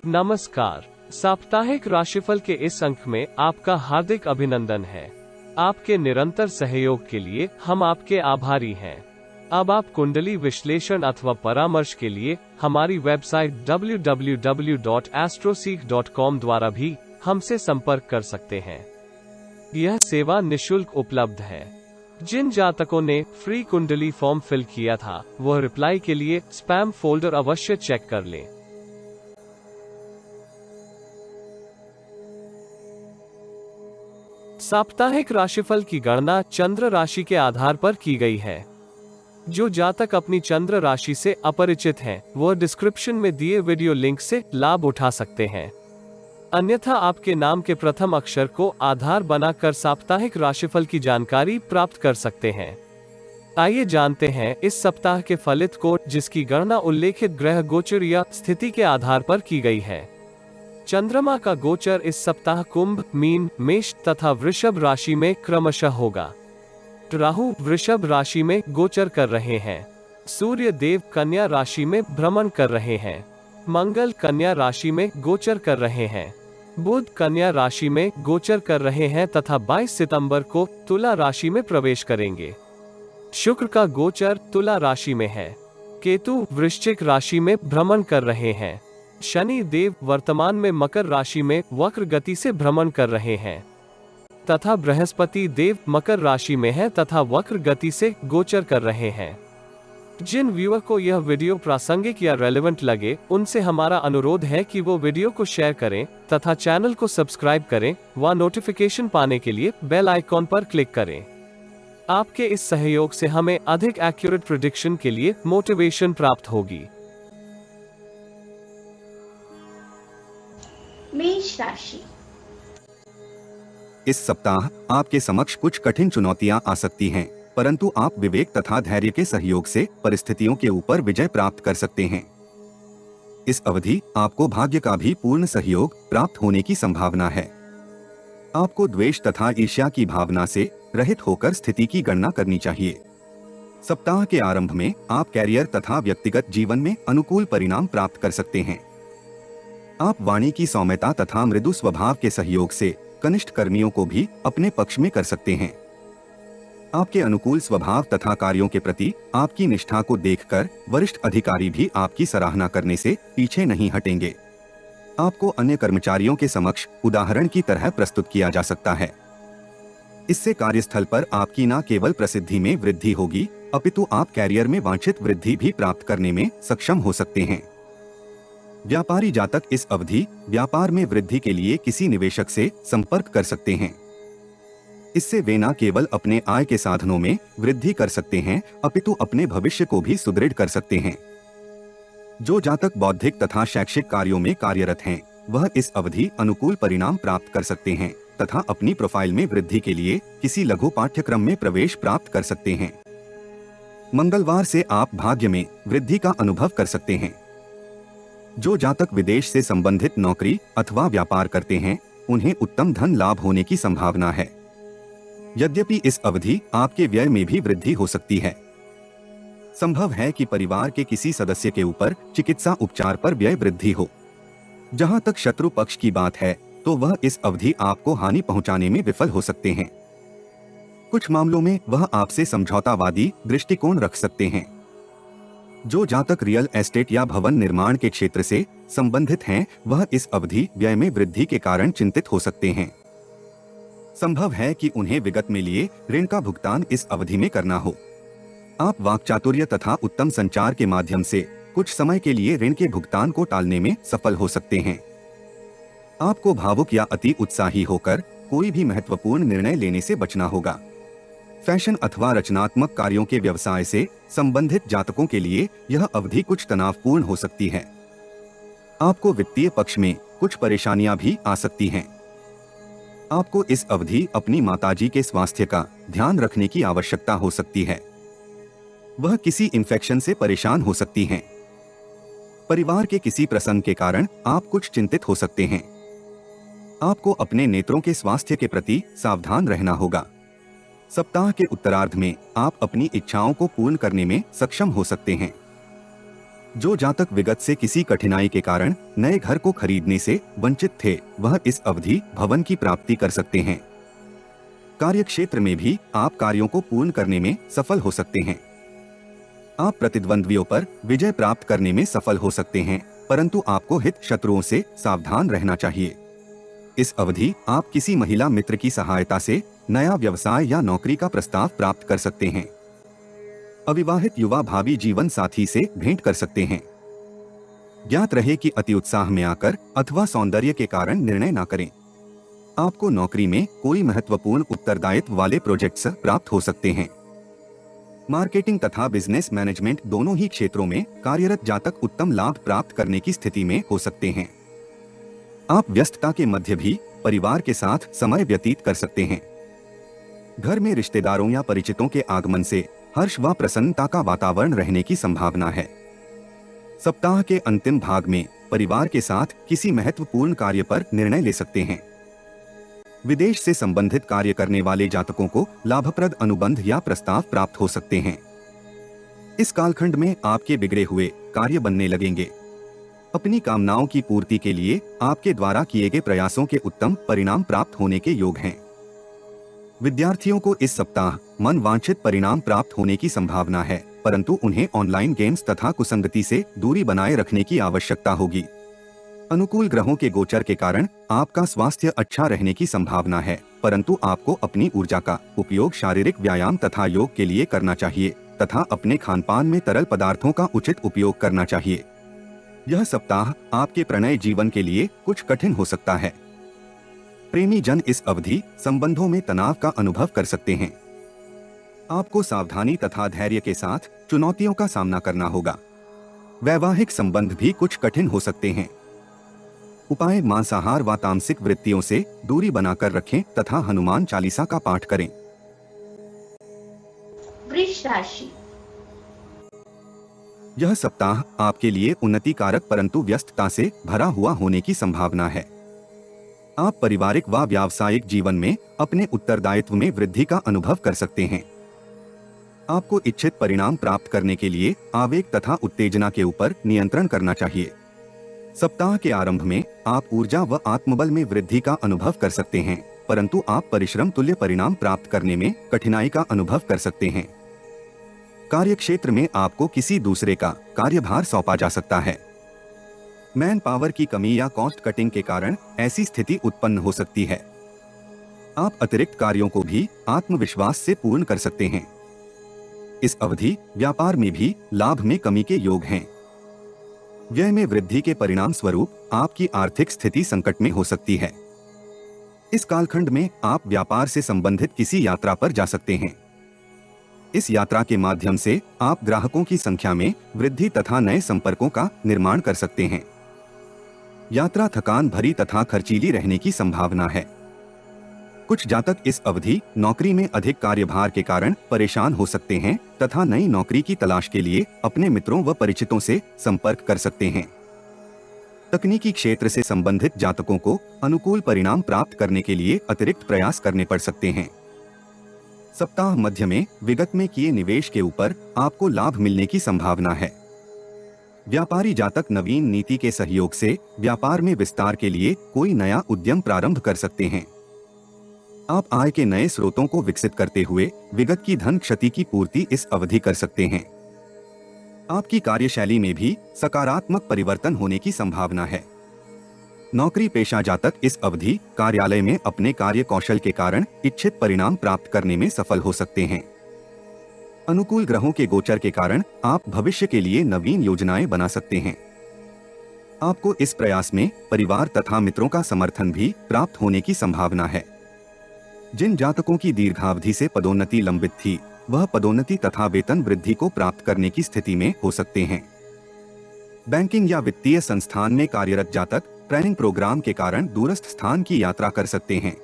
नमस्कार। साप्ताहिक राशिफल के इस अंक में आपका हार्दिक अभिनंदन है। आपके निरंतर सहयोग के लिए हम आपके आभारी हैं। अब आप कुंडली विश्लेषण अथवा परामर्श के लिए हमारी वेबसाइट www.astroseek.com द्वारा भी हमसे संपर्क कर सकते हैं। यह सेवा निशुल्क उपलब्ध है। जिन जातकों ने फ्री कुंडली फॉर्म फिल किया था, वह रिप्लाई के लिए स्पैम फोल्डर अवश्य चेक कर लें। साप्ताहिक राशिफल की गणना चंद्र राशि के आधार पर की गई है। जो जातक अपनी चंद्र राशि से अपरिचित हैं, वह डिस्क्रिप्शन में दिए वीडियो लिंक से लाभ उठा सकते हैं। अन्यथा आपके नाम के प्रथम अक्षर को आधार बनाकर साप्ताहिक राशिफल की जानकारी प्राप्त कर सकते हैं। आइए जानते हैं इस सप्ताह के फलित को, जिसकी गणना उल्लेखित ग्रह गोचर या स्थिति के आधार पर की गई है। चंद्रमा का गोचर इस सप्ताह कुंभ, मीन, मेष तथा वृषभ राशि में क्रमशः होगा। राहु वृषभ राशि में गोचर कर रहे हैं। सूर्य देव कन्या राशि में भ्रमण कर रहे हैं। मंगल कन्या राशि में गोचर कर रहे हैं। बुध कन्या राशि में गोचर कर रहे हैं तथा 22 सितंबर को तुला राशि में प्रवेश करेंगे। शुक्र का गोचर तुला राशि में है। केतु वृश्चिक राशि में भ्रमण कर रहे हैं। शनि देव वर्तमान में मकर राशि में वक्र गति से भ्रमण कर रहे हैं तथा बृहस्पति देव मकर राशि में है तथा वक्र गति से गोचर कर रहे हैं। जिन व्यूअर को यह वीडियो प्रासंगिक या रेलेवेंट लगे, उनसे हमारा अनुरोध है कि वो वीडियो को शेयर करें तथा चैनल को सब्सक्राइब करें व नोटिफिकेशन पाने के लिए बेल आइकॉन पर क्लिक करें। आपके इस सहयोग से हमें अधिक एक्यूरेट प्रेडिक्शन के लिए मोटिवेशन प्राप्त होगी। मेष राशि। इस सप्ताह आपके समक्ष कुछ कठिन चुनौतियां आ सकती हैं, परंतु आप विवेक तथा धैर्य के सहयोग से परिस्थितियों के ऊपर विजय प्राप्त कर सकते हैं। इस अवधि आपको भाग्य का भी पूर्ण सहयोग प्राप्त होने की संभावना है। आपको द्वेष तथा ईर्ष्या की भावना से रहित होकर स्थिति की गणना करनी चाहिए। सप्ताह के आरंभ में आप कैरियर तथा व्यक्तिगत जीवन में अनुकूल परिणाम प्राप्त कर सकते हैं। आप वाणी की सौम्यता तथा मृदु स्वभाव के सहयोग से कनिष्ठ कर्मियों को भी अपने पक्ष में कर सकते हैं। आपके अनुकूल स्वभाव तथा कार्यों के प्रति आपकी निष्ठा को देखकर वरिष्ठ अधिकारी भी आपकी सराहना करने से पीछे नहीं हटेंगे। आपको अन्य कर्मचारियों के समक्ष उदाहरण की तरह प्रस्तुत किया जा सकता है। इससे कार्यस्थल पर आपकी न केवल प्रसिद्धि में वृद्धि होगी, अपितु आप कैरियर में वांछित वृद्धि भी प्राप्त करने में सक्षम हो सकते हैं। व्यापारी जातक इस अवधि व्यापार में वृद्धि के लिए किसी निवेशक से संपर्क कर सकते हैं। इससे वे न केवल अपने आय के साधनों में वृद्धि कर सकते हैं, अपितु अपने भविष्य को भी सुदृढ़ कर सकते हैं। जो जातक बौद्धिक तथा शैक्षिक कार्यों में कार्यरत हैं, वह इस अवधि अनुकूल परिणाम प्राप्त कर सकते हैं तथा अपनी प्रोफाइल में वृद्धि के लिए किसी लघु पाठ्यक्रम में प्रवेश प्राप्त कर सकते हैं। मंगलवार से आप भाग्य में वृद्धि का अनुभव कर सकते हैं। जो जातक विदेश से संबंधित नौकरी अथवा व्यापार करते हैं, उन्हें उत्तम धन लाभ होने की संभावना है। यद्यपि इस अवधि आपके व्यय में भी वृद्धि हो सकती है। संभव है कि परिवार के किसी सदस्य के ऊपर चिकित्सा उपचार पर व्यय वृद्धि हो। जहां तक शत्रु पक्ष की बात है, तो वह इस अवधि आपको हानि पहुंचाने में विफल हो सकते हैं। कुछ मामलों में वह आपसे समझौतावादी दृष्टिकोण रख सकते हैं। जो जातक रियल एस्टेट या भवन निर्माण के क्षेत्र से संबंधित हैं, वह इस अवधि व्यय में वृद्धि के कारण चिंतित हो सकते हैं। संभव है कि उन्हें विगत में लिए ऋण का भुगतान इस अवधि में करना हो। आप वाक्चातुर्य तथा उत्तम संचार के माध्यम से कुछ समय के लिए ऋण के भुगतान को टालने में सफल हो सकते हैं। आपको भावुक या अति उत्साही होकर कोई भी महत्वपूर्ण निर्णय लेने से बचना होगा। फैशन अथवा रचनात्मक कार्यों के व्यवसाय से संबंधित जातकों के लिए यह अवधि कुछ तनावपूर्ण हो सकती है। आपको वित्तीय पक्ष में कुछ परेशानियां भी आ सकती हैं। आपको इस अवधि अपनी माताजी के स्वास्थ्य का ध्यान रखने की आवश्यकता हो सकती है। वह किसी इन्फेक्शन से परेशान हो सकती हैं। परिवार के किसी प्रसंग के कारण आप कुछ चिंतित हो सकते हैं। आपको अपने नेत्रों के स्वास्थ्य के प्रति सावधान रहना होगा। सप्ताह के उत्तरार्ध में आप अपनी इच्छाओं को पूर्ण करने में सक्षम हो सकते हैं। जो जातक विगत से किसी कठिनाई के कारण नए घर को खरीदने से वंचित थे, वह इस अवधि भवन की प्राप्ति कर सकते हैं। कार्य क्षेत्र में भी आप कार्यों को पूर्ण करने में सफल हो सकते हैं। आप प्रतिद्वंद्वियों पर विजय प्राप्त करने में सफल हो सकते हैं, परंतु आपको हित शत्रुओं से सावधान रहना चाहिए। इस अवधि आप किसी महिला मित्र की सहायता से नया व्यवसाय या नौकरी का प्रस्ताव प्राप्त कर सकते हैं। अविवाहित युवा भावी जीवन साथी से भेंट कर सकते हैं। ज्ञात रहे कि अति उत्साह में आकर अथवा सौंदर्य के कारण निर्णय न करें। आपको नौकरी में कोई महत्वपूर्ण उत्तरदायित्व वाले प्रोजेक्ट्स प्राप्त हो सकते हैं। मार्केटिंग तथा बिजनेस मैनेजमेंट दोनों ही क्षेत्रों में कार्यरत जातक उत्तम लाभ प्राप्त करने की स्थिति में हो सकते हैं। आप व्यस्तता के मध्य भी परिवार के साथ समय व्यतीत कर सकते हैं। घर में रिश्तेदारों या परिचितों के आगमन से हर्ष व प्रसन्नता का वातावरण रहने की संभावना है। सप्ताह के अंतिम भाग में परिवार के साथ किसी महत्वपूर्ण कार्य पर निर्णय ले सकते हैं। विदेश से संबंधित कार्य करने वाले जातकों को लाभप्रद अनुबंध या प्रस्ताव प्राप्त हो सकते हैं। इस कालखंड में आपके बिगड़े हुए कार्य बनने लगेंगे। अपनी कामनाओं की पूर्ति के लिए आपके द्वारा किए गए प्रयासों के उत्तम परिणाम प्राप्त होने के योग हैं। विद्यार्थियों को इस सप्ताह मन वांछित परिणाम प्राप्त होने की संभावना है, परंतु उन्हें ऑनलाइन गेम्स तथा कुसंगति से दूरी बनाए रखने की आवश्यकता होगी। अनुकूल ग्रहों के गोचर के कारण आपका स्वास्थ्य अच्छा रहने की संभावना है, परंतु आपको अपनी ऊर्जा का उपयोग शारीरिक व्यायाम तथा योग के लिए करना चाहिए तथा अपने खानपान में तरल पदार्थों का उचित उपयोग करना चाहिए। यह सप्ताह आपके प्रणय जीवन के लिए कुछ कठिन हो सकता है। प्रेमी जन इस अवधि संबंधों में तनाव का अनुभव कर सकते हैं। आपको सावधानी तथा धैर्य के साथ चुनौतियों का सामना करना होगा। वैवाहिक संबंध भी कुछ कठिन हो सकते हैं। उपाय मांसाहार व तामसिक वृत्तियों से दूरी बनाकर रखें तथा हनुमान चालीसा का पाठ करें। वृष राशि। यह सप्ताह आपके लिए उन्नति कारक परंतु व्यस्तता से भरा हुआ होने की संभावना है। आप पारिवारिक व व्यावसायिक जीवन में अपने उत्तरदायित्व में वृद्धि का अनुभव कर सकते हैं। आपको इच्छित परिणाम प्राप्त करने के लिए आवेग तथा उत्तेजना के ऊपर नियंत्रण करना चाहिए। सप्ताह के आरंभ में आप ऊर्जा व आत्मबल में वृद्धि का अनुभव कर सकते हैं, परंतु आप परिश्रम तुल्य परिणाम प्राप्त करने में कठिनाई का अनुभव कर सकते हैं। कार्य क्षेत्र में आपको किसी दूसरे का कार्यभार सौंपा जा सकता है। मैन पावर की कमी या कॉस्ट कटिंग के कारण ऐसी स्थिति उत्पन्न हो सकती है। आप अतिरिक्त कार्यों को भी आत्मविश्वास से पूर्ण कर सकते हैं। इस अवधि व्यापार में भी लाभ में कमी के योग हैं। व्यय में वृद्धि के परिणाम स्वरूप आपकी आर्थिक स्थिति संकट में हो सकती है। इस कालखंड में आप व्यापार से संबंधित किसी यात्रा पर जा सकते हैं। इस यात्रा के माध्यम से आप ग्राहकों की संख्या में वृद्धि तथा नए संपर्कों का निर्माण कर सकते हैं। यात्रा थकान भरी तथा खर्चीली रहने की संभावना है। कुछ जातक इस अवधि नौकरी में अधिक कार्यभार के कारण परेशान हो सकते हैं तथा नई नौकरी की तलाश के लिए अपने मित्रों व परिचितों से संपर्क कर सकते हैं। तकनीकी क्षेत्र से संबंधित जातकों को अनुकूल परिणाम प्राप्त करने के लिए अतिरिक्त प्रयास करने पड़ सकते हैं। सप्ताह मध्य में विगत में किए निवेश के ऊपर आपको लाभ मिलने की संभावना है। व्यापारी जातक नवीन नीति के सहयोग से व्यापार में विस्तार के लिए कोई नया उद्यम प्रारंभ कर सकते हैं। आप आय के नए स्रोतों को विकसित करते हुए विगत की धन क्षति की पूर्ति इस अवधि कर सकते हैं। आपकी कार्यशैली में भी सकारात्मक परिवर्तन होने की संभावना है। नौकरी पेशा जातक इस अवधि कार्यालय में अपने कार्य कौशल के कारण इच्छित परिणाम प्राप्त करने में सफल हो सकते हैं। अनुकूल ग्रहों के गोचर के कारण आप भविष्य के लिए नवीन योजनाएं बना सकते हैं। आपको इस प्रयास में परिवार तथा मित्रों का समर्थन भी प्राप्त होने की संभावना है। जिन जातकों की दीर्घावधि से पदोन्नति लंबित थी, वह पदोन्नति तथा वेतन वृद्धि को प्राप्त करने की स्थिति में हो सकते हैं। बैंकिंग या वित्तीय संस्थान में कार्यरत जातक ट्रेनिंग प्रोग्राम के कारण दूरस्थ स्थान की यात्रा कर सकते हैं।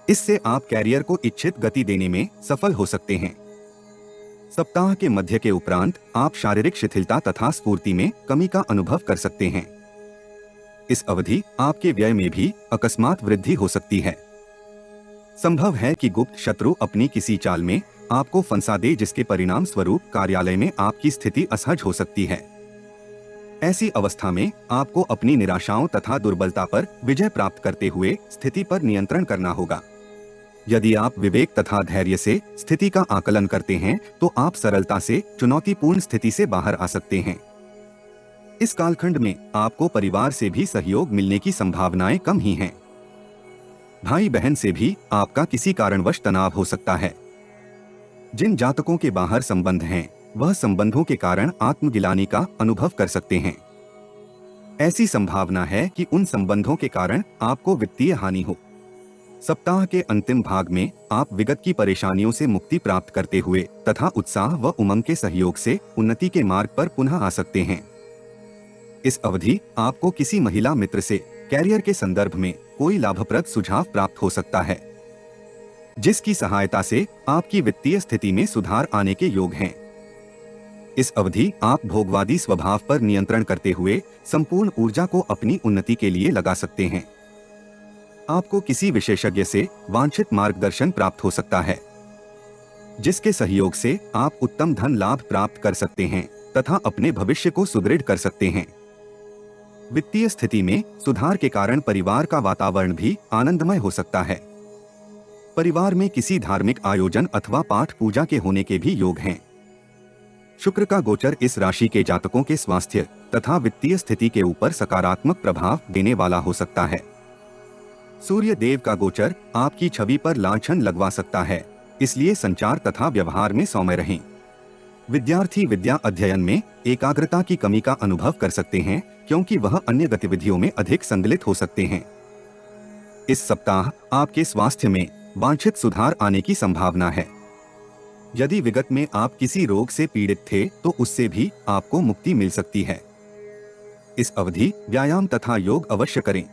इससे आप कैरियर को इच्छित गति देने में सफल हो सकते हैं। सप्ताह के मध्य के उपरांत आप शारीरिक शिथिलता तथा स्फूर्ति में कमी का अनुभव कर सकते हैं। इस अवधि आपके व्यय में भी अकस्मात वृद्धि हो सकती है। संभव है कि गुप्त शत्रु अपनी किसी चाल में आपको फंसा दे, जिसके परिणाम स्वरूप कार्यालय में आपकी स्थिति असहज हो सकती है। ऐसी अवस्था में आपको अपनी निराशाओं तथा दुर्बलता पर विजय प्राप्त करते हुए स्थिति पर नियंत्रण करना होगा। यदि आप विवेक तथा धैर्य से स्थिति का आकलन करते हैं तो आप सरलता से चुनौतीपूर्ण स्थिति से बाहर आ सकते हैं। इस कालखंड में आपको परिवार से भी सहयोग मिलने की संभावनाएं कम ही हैं। भाई बहन से भी आपका किसी कारणवश तनाव हो सकता है। जिन जातकों के बाहर संबंध हैं, वह संबंधों के कारण आत्मगिलानी का अनुभव कर सकते हैं। ऐसी संभावना है कि उन संबंधों के कारण आपको वित्तीय हानि हो। सप्ताह के अंतिम भाग में आप विगत की परेशानियों से मुक्ति प्राप्त करते हुए तथा उत्साह व उमंग के सहयोग से उन्नति के मार्ग पर पुनः आ सकते हैं। इस अवधि आपको किसी महिला मित्र से कैरियर के संदर्भ में कोई लाभप्रद सुझाव प्राप्त हो सकता है, जिसकी सहायता से आपकी वित्तीय स्थिति में सुधार आने के योग हैं। इस अवधि आप भोगवादी स्वभाव पर नियंत्रण करते हुए संपूर्ण ऊर्जा को अपनी उन्नति के लिए लगा सकते हैं। आपको किसी विशेषज्ञ से वांछित मार्गदर्शन प्राप्त हो सकता है, जिसके सहयोग से आप उत्तम धन लाभ प्राप्त कर सकते हैं तथा अपने भविष्य को सुदृढ़ कर सकते हैं। वित्तीय स्थिति में सुधार के कारण परिवार का वातावरण भी आनंदमय हो सकता है। परिवार में किसी धार्मिक आयोजन अथवा पाठ पूजा के होने के भी योग हैं। शुक्र का गोचर इस राशि के जातकों के स्वास्थ्य तथा वित्तीय स्थिति के ऊपर सकारात्मक प्रभाव देने वाला हो सकता है। सूर्य देव का गोचर आपकी छवि पर लांछन लगवा सकता है, इसलिए संचार तथा व्यवहार में सौम्य रहें। विद्यार्थी विद्या अध्ययन में एकाग्रता की कमी का अनुभव कर सकते हैं, क्योंकि वह अन्य गतिविधियों में अधिक संगलित हो सकते हैं। इस सप्ताह आपके स्वास्थ्य में वांछित सुधार आने की संभावना है। यदि विगत में आप किसी रोग से पीड़ित थे तो उससे भी आपको मुक्ति मिल सकती है। इस अवधि व्यायाम तथा योग अवश्य करें।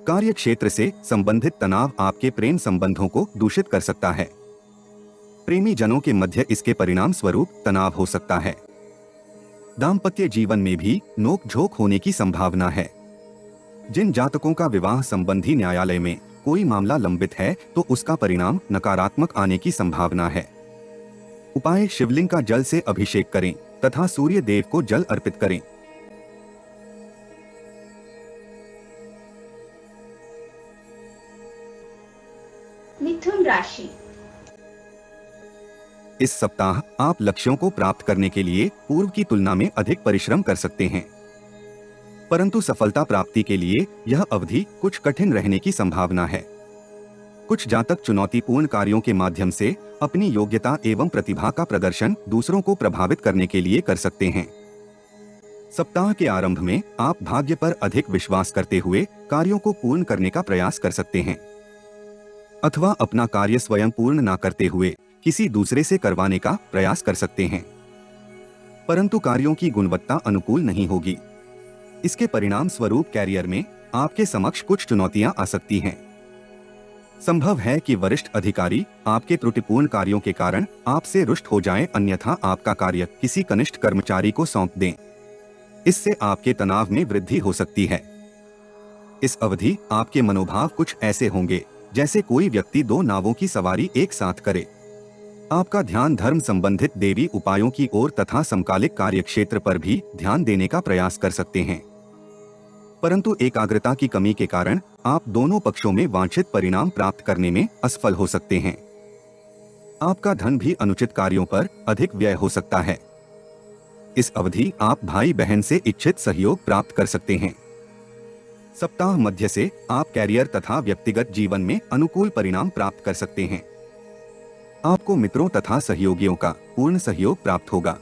कार्य क्षेत्र से संबंधित तनाव आपके प्रेम संबंधों को दूषित कर सकता है। प्रेमी जनों के मध्य इसके परिणाम स्वरूप तनाव हो सकता है। दाम्पत्य जीवन में भी नोक झोंक होने की संभावना है। जिन जातकों का विवाह संबंधी न्यायालय में कोई मामला लंबित है तो उसका परिणाम नकारात्मक आने की संभावना है। उपाय: शिवलिंग का जल से अभिषेक करें तथा सूर्य देव को जल अर्पित करें। मिथुन राशि। इस सप्ताह आप लक्ष्यों को प्राप्त करने के लिए पूर्व की तुलना में अधिक परिश्रम कर सकते हैं, परंतु सफलता प्राप्ति के लिए यह अवधि कुछ कठिन रहने की संभावना है। कुछ जातक चुनौतीपूर्ण कार्यों के माध्यम से अपनी योग्यता एवं प्रतिभा का प्रदर्शन दूसरों को प्रभावित करने के लिए कर सकते हैं। सप्ताह के आरंभ में आप भाग्य पर अधिक विश्वास करते हुए कार्यों को पूर्ण करने का प्रयास कर सकते हैं, अथवा अपना कार्य स्वयं पूर्ण न करते हुए किसी दूसरे से करवाने का प्रयास कर सकते हैं, परंतु कार्यों की गुणवत्ता अनुकूल नहीं होगी। इसके परिणाम स्वरूप कैरियर में आपके समक्ष कुछ चुनौतियां आ सकती हैं। संभव है कि वरिष्ठ अधिकारी आपके त्रुटिपूर्ण कार्यों के कारण आपसे रुष्ट हो जाएं, अन्यथा आपका कार्य किसी कनिष्ठ कर्मचारी को सौंप दें। इससे आपके तनाव में वृद्धि हो सकती है। इस अवधि आपके मनोभाव कुछ ऐसे होंगे जैसे कोई व्यक्ति दो नावों की सवारी एक साथ करे। आपका ध्यान धर्म संबंधित देवी उपायों की ओर तथा समकालिक कार्य क्षेत्र पर भी ध्यान देने का प्रयास कर सकते हैं, परंतु एकाग्रता की कमी के कारण आप दोनों पक्षों में वांछित परिणाम प्राप्त करने में असफल हो सकते हैं। आपका धन भी अनुचित कार्यों पर अधिक व्यय हो सकता है। इस अवधि आप भाई बहन से इच्छित सहयोग प्राप्त कर सकते हैं। सप्ताह मध्य से आप कैरियर तथा व्यक्तिगत जीवन में अनुकूल परिणाम प्राप्त कर सकते हैं। आपको मित्रों तथा सहयोगियों का पूर्ण सहयोग प्राप्त होगा।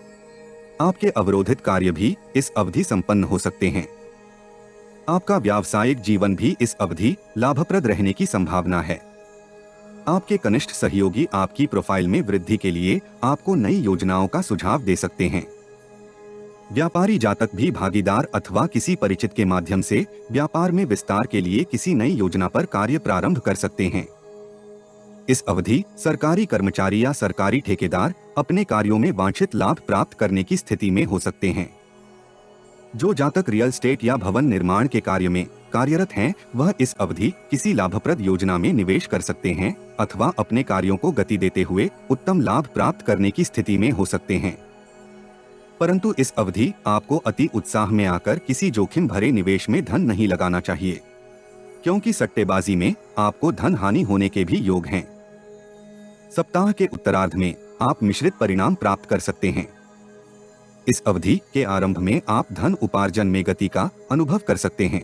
आपके अवरोधित कार्य भी इस अवधि संपन्न हो सकते हैं। आपका व्यावसायिक जीवन भी इस अवधि लाभप्रद रहने की संभावना है। आपके कनिष्ठ सहयोगी आपकी प्रोफाइल में वृद्धि के लिए आपको नई योजनाओं का सुझाव दे सकते हैं। व्यापारी जातक भी भागीदार अथवा किसी परिचित के माध्यम से व्यापार में विस्तार के लिए किसी नई योजना पर कार्य प्रारंभ कर सकते हैं। इस अवधि सरकारी कर्मचारी या सरकारी ठेकेदार अपने कार्यों में वांछित लाभ प्राप्त करने की स्थिति में हो सकते हैं। जो जातक रियल एस्टेट या भवन निर्माण के कार्य में कार्यरत हैं, वह इस अवधि किसी लाभप्रद योजना में निवेश कर सकते हैं अथवा अपने कार्यों को गति देते हुए उत्तम लाभ प्राप्त करने की स्थिति में हो सकते हैं। परंतु इस अवधि आपको अति उत्साह में आकर किसी जोखिम भरे निवेश में धन नहीं लगाना चाहिए, क्योंकि सट्टेबाजी में आपको धन हानि होने के भी योग हैं। सप्ताह के उत्तरार्ध में आप मिश्रित परिणाम प्राप्त कर सकते हैं। इस अवधि के आरंभ में आप धन उपार्जन में गति का अनुभव कर सकते हैं।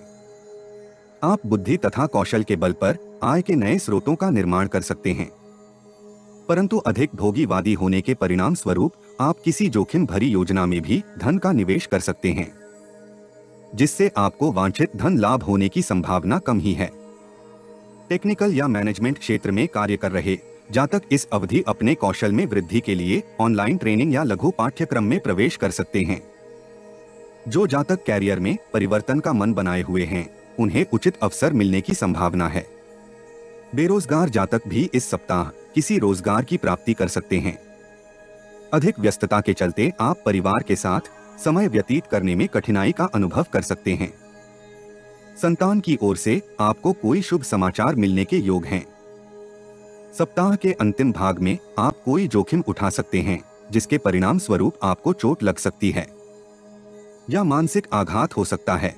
आप बुद्धि तथा कौशल के बल पर आय के नए स्रोतों का निर्माण कर सकते हैं, परंतु अधिक भोगीवादी होने के परिणाम स्वरूप आप किसी जोखिम भरी योजना में भी धन का निवेश कर सकते हैं, जिससे आपको वांछित धन लाभ होने की संभावना कम ही है। टेक्निकल या मैनेजमेंट क्षेत्र में कार्य कर रहे जातक इस अवधि अपने कौशल में वृद्धि के लिए ऑनलाइन ट्रेनिंग या लघु पाठ्यक्रम में प्रवेश कर सकते हैं। जो जातक कैरियर में परिवर्तन का मन बनाए हुए हैं, उन्हें उचित अवसर मिलने की संभावना है। बेरोजगार जातक भी इस सप्ताह किसी रोजगार की प्राप्ति कर सकते हैं। अधिक व्यस्तता के चलते आप परिवार के साथ समय व्यतीत करने में कठिनाई का अनुभव कर सकते हैं। संतान की ओर से आपको कोई शुभ समाचार मिलने के योग हैं। सप्ताह के अंतिम भाग में आप कोई जोखिम उठा सकते हैं, जिसके परिणाम स्वरूप आपको चोट लग सकती है या मानसिक आघात हो सकता है।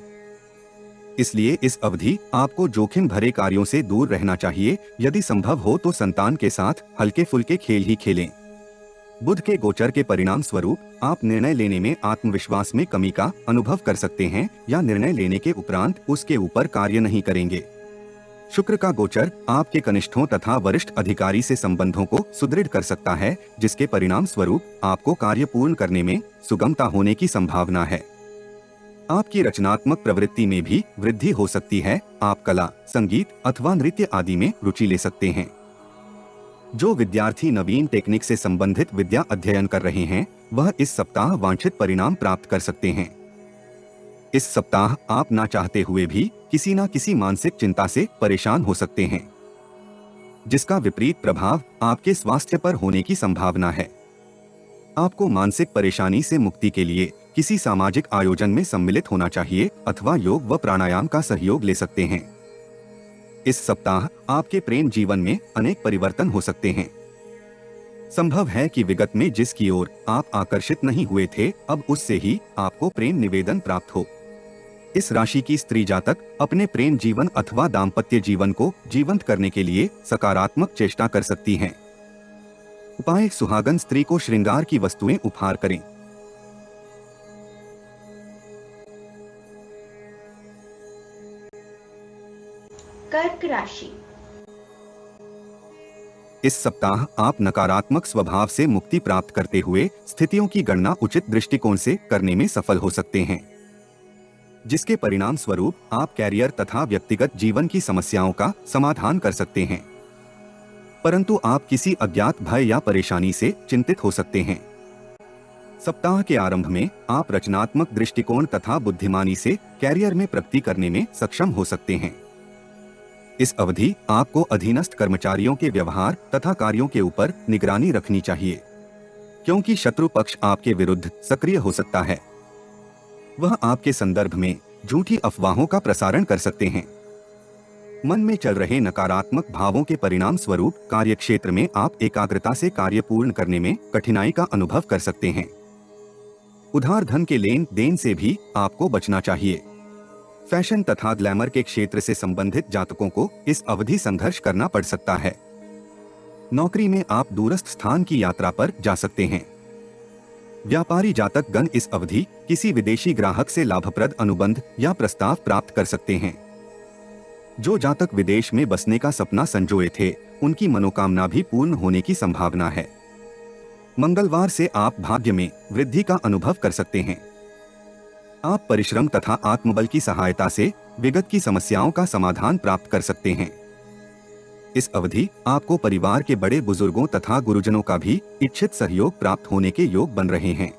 इसलिए इस अवधि आपको जोखिम भरे कार्यों से दूर रहना चाहिए। यदि संभव हो तो संतान के साथ हल्के फुल्के खेल ही खेलें। बुध के गोचर के परिणाम स्वरूप आप निर्णय लेने में आत्मविश्वास में कमी का अनुभव कर सकते हैं या निर्णय लेने के उपरांत उसके ऊपर कार्य नहीं करेंगे। शुक्र का गोचर आपके कनिष्ठों तथा वरिष्ठ अधिकारी से संबंधों को सुदृढ़ कर सकता है, जिसके परिणाम स्वरूप आपको कार्य पूर्ण करने में सुगमता होने की संभावना है। आपकी रचनात्मक प्रवृत्ति में भी वृद्धि हो सकती है। आप कला, संगीत अथवा नृत्य आदि में रुचि ले सकते हैं। जो विद्यार्थी नवीन टेक्निक से संबंधित विद्या अध्ययन कर रहे हैं, वह इस सप्ताह वांछित परिणाम प्राप्त कर सकते हैं। इस सप्ताह आप ना चाहते हुए भी किसी न किसी मानसिक चिंता से परेशान हो सकते हैं, जिसका विपरीत प्रभाव आपके स्वास्थ्य पर होने की संभावना है। आपको मानसिक परेशानी से मुक्ति के लिए किसी सामाजिक आयोजन में सम्मिलित होना चाहिए अथवा योग व प्राणायाम का सहयोग ले सकते हैं। इस सप्ताह आपके प्रेम जीवन में अनेक परिवर्तन हो सकते हैं। संभव है कि विगत में जिसकी ओर आप आकर्षित नहीं हुए थे, अब उससे ही आपको प्रेम निवेदन प्राप्त हो। इस राशि की स्त्री जातक अपने प्रेम जीवन अथवा दाम्पत्य जीवन को जीवंत करने के लिए सकारात्मक चेष्टा कर सकती हैं। उपाय: सुहागन स्त्री को श्रृंगार की वस्तुएं उपहार करें। कर्क राशि। इस सप्ताह आप नकारात्मक स्वभाव से मुक्ति प्राप्त करते हुए स्थितियों की गणना उचित दृष्टिकोण से करने में सफल हो सकते हैं, जिसके परिणाम स्वरूप आप कैरियर तथा व्यक्तिगत जीवन की समस्याओं का समाधान कर सकते हैं। परंतु आप किसी अज्ञात भय या परेशानी से चिंतित हो सकते हैं। सप्ताह के आरंभ में आप रचनात्मक दृष्टिकोण तथा बुद्धिमानी से कैरियर में प्रगति करने में सक्षम हो सकते हैं। इस अवधि आपको अधीनस्थ कर्मचारियों के व्यवहार तथा कार्यों के ऊपर निगरानी रखनी चाहिए, क्योंकि शत्रु पक्ष आपके विरुद्ध सक्रिय हो सकता है। वह आपके संदर्भ में झूठी अफवाहों का प्रसारण कर सकते हैं। मन में चल रहे नकारात्मक भावों के परिणाम स्वरूप कार्यक्षेत्र में आप एकाग्रता से कार्य पूर्ण करने में कठिनाई का अनुभव कर सकते हैं। उधार धन के लेन देन से भी आपको बचना चाहिए। फैशन तथा ग्लैमर के क्षेत्र से संबंधित जातकों को इस अवधि संघर्ष करना पड़ सकता है। नौकरी में आप दूरस्थ स्थान की यात्रा पर जा सकते हैं। व्यापारी जातक गण इस अवधि किसी विदेशी ग्राहक से लाभप्रद अनुबंध या प्रस्ताव प्राप्त कर सकते हैं। जो जातक विदेश में बसने का सपना संजोए थे, उनकी मनोकामना भी पूर्ण होने की संभावना है। मंगलवार से आप भाग्य में वृद्धि का अनुभव कर सकते हैं। आप परिश्रम तथा आत्मबल की सहायता से विगत की समस्याओं का समाधान प्राप्त कर सकते हैं। इस अवधि आपको परिवार के बड़े बुजुर्गों तथा गुरुजनों का भी इच्छित सहयोग प्राप्त होने के योग बन रहे हैं।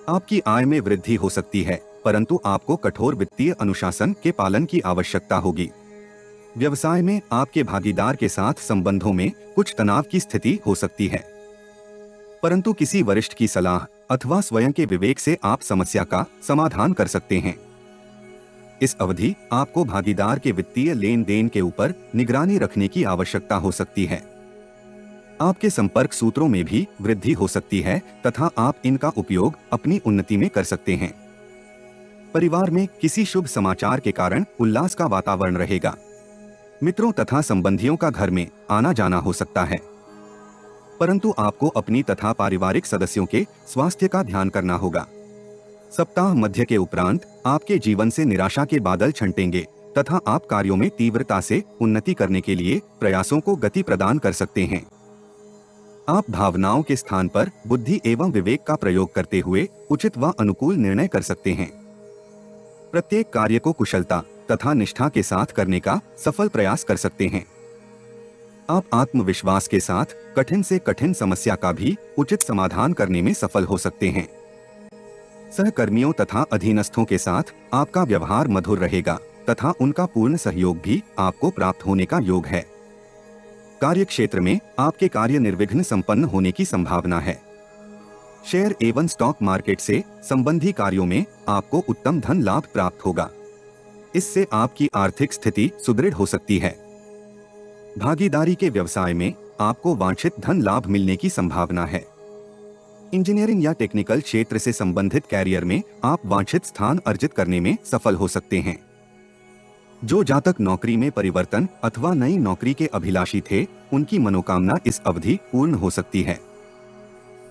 आपकी आय में वृद्धि हो सकती है, परंतु आपको कठोर वित्तीय अनुशासन के पालन की आवश्यकता होगी। व्यवसाय में आपके भागीदार के साथ संबंधों में कुछ तनाव की स्थिति हो सकती है, परंतु किसी वरिष्ठ की सलाह अथवा स्वयं के विवेक से आप समस्या का समाधान कर सकते हैं। इस अवधि आपको भागीदार के वित्तीय लेन देन के ऊपर निगरानी रखने की आवश्यकता हो सकती है। आपके संपर्क सूत्रों में भी वृद्धि हो सकती है तथा आप इनका उपयोग अपनी उन्नति में कर सकते हैं। परिवार में किसी शुभ समाचार के कारण उल्लास का वातावरण रहेगा। मित्रों तथा संबंधियों का घर में आना जाना हो सकता है, परंतु आपको अपनी तथा पारिवारिक सदस्यों के स्वास्थ्य का ध्यान करना होगा। सप्ताह मध्य के उपरांत आपके जीवन से निराशा के बादल छंटेंगे तथा आप कार्यों में तीव्रता से उन्नति करने के लिए प्रयासों को गति प्रदान कर सकते हैं। आप भावनाओं के स्थान पर बुद्धि एवं विवेक का प्रयोग करते हुए उचित व अनुकूल निर्णय कर सकते हैं। प्रत्येक कार्य को कुशलता तथा निष्ठा के साथ करने का सफल प्रयास कर सकते हैं। आप आत्मविश्वास के साथ कठिन से कठिन समस्या का भी उचित समाधान करने में सफल हो सकते हैं। सहकर्मियों तथा अधीनस्थों के साथ आपका व्यवहार मधुर रहेगा तथा उनका पूर्ण सहयोग भी आपको प्राप्त होने का योग है। कार्य क्षेत्र में आपके कार्य निर्विघ्न संपन्न होने की संभावना है। शेयर एवं स्टॉक मार्केट से संबंधी कार्यों में आपको उत्तम धन लाभ प्राप्त होगा। इससे आपकी आर्थिक स्थिति सुदृढ़ हो सकती है। भागीदारी के व्यवसाय में आपको वांछित धन लाभ मिलने की संभावना है। इंजीनियरिंग या टेक्निकल क्षेत्र से संबंधित कैरियर में आप वांछित स्थान अर्जित करने में सफल हो सकते हैं। जो जातक नौकरी में परिवर्तन अथवा नई नौकरी के अभिलाषी थे, उनकी मनोकामना इस अवधि पूर्ण हो सकती है।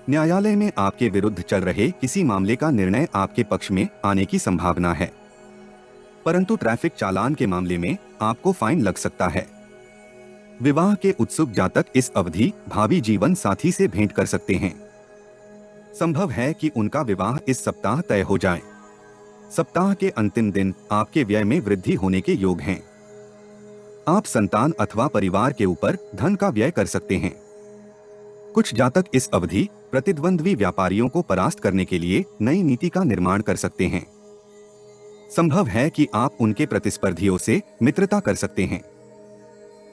न्यायालय में आपके विरुद्ध चल रहे किसी मामले का निर्णय आपके पक्ष में आने की संभावना है, परंतु ट्रैफिक चालान के मामले में आपको फाइन लग सकता है। विवाह के उत्सुक जातक इस अवधि भावी जीवन साथी से भेंट कर सकते हैं। संभव है कि उनका विवाह इस सप्ताह तय हो जाए। सप्ताह के अंतिम दिन आपके व्यय में वृद्धि होने के योग हैं। आप संतान अथवा परिवार के ऊपर धन का व्यय कर सकते हैं। कुछ जातक इस अवधि प्रतिद्वंद्वी व्यापारियों को परास्त करने के लिए नई नीति का निर्माण कर सकते हैं। संभव है कि आप उनके प्रतिस्पर्धियों से मित्रता कर सकते हैं।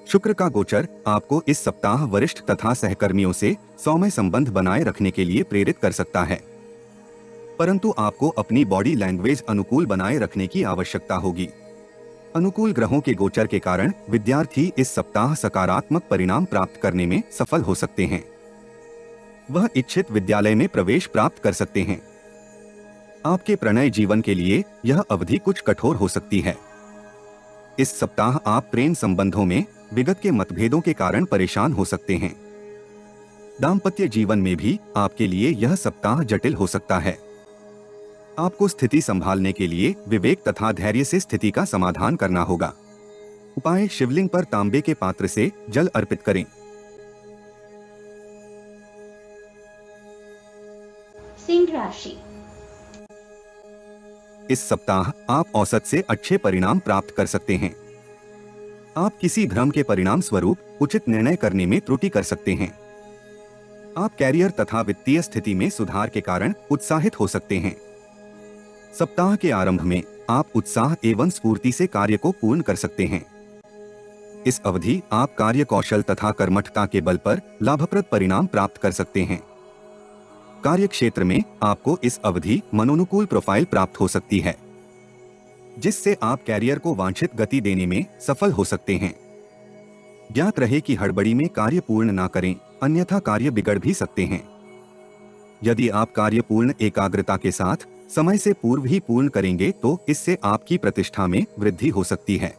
शुक्र का गोचर आपको इस सप्ताह वरिष्ठ तथा सहकर्मियों से सौम्य संबंध बनाए रखने के लिए प्रेरित कर सकता है, परंतु आपको अपनी बॉडी लैंग्वेज अनुकूल बनाए रखने की आवश्यकता होगी। अनुकूल ग्रहों के गोचर के कारण विद्यार्थी इस सप्ताह सकारात्मक परिणाम प्राप्त करने में सफल हो सकते हैं। वह इच्छित विद्यालय में प्रवेश प्राप्त कर सकते हैं। आपके प्रणय जीवन के लिए यह अवधि कुछ कठोर हो सकती है। इस सप्ताह आप प्रेम संबंधों में विगत के मतभेदों के कारण परेशान हो सकते हैं। दाम्पत्य जीवन में भी आपके लिए यह सप्ताह जटिल हो सकता है। आपको स्थिति संभालने के लिए विवेक तथा धैर्य से स्थिति का समाधान करना होगा। उपाय: शिवलिंग पर तांबे के पात्र से जल अर्पित करें। सिंह राशि। इस सप्ताह आप औसत से अच्छे परिणाम प्राप्त कर सकते हैं। आप किसी भ्रम के परिणाम स्वरूप उचित निर्णय करने में त्रुटि कर सकते हैं। आप कैरियर तथा वित्तीय स्थिति में सुधार के कारण उत्साहित हो सकते हैं। सप्ताह के आरंभ में आप उत्साह एवं स्फूर्ति से कार्य को पूर्ण कर सकते हैं। इस अवधि आप कार्य कौशल तथा कर्मठता के बल पर लाभप्रद परिणाम प्राप्त कर सकते हैं। कार्य क्षेत्र में आपको इस अवधि मनोनुकूल प्रोफाइल प्राप्त हो सकती है, जिससे आप कैरियर को वांछित गति देने में सफल हो सकते हैं। ज्ञात रहे कि हड़बड़ी में कार्य पूर्ण ना करें, अन्यथा कार्य बिगड़ भी सकते हैं। यदि आप कार्य पूर्ण एकाग्रता के साथ समय से पूर्व ही पूर्ण करेंगे तो इससे आपकी प्रतिष्ठा में वृद्धि हो सकती है।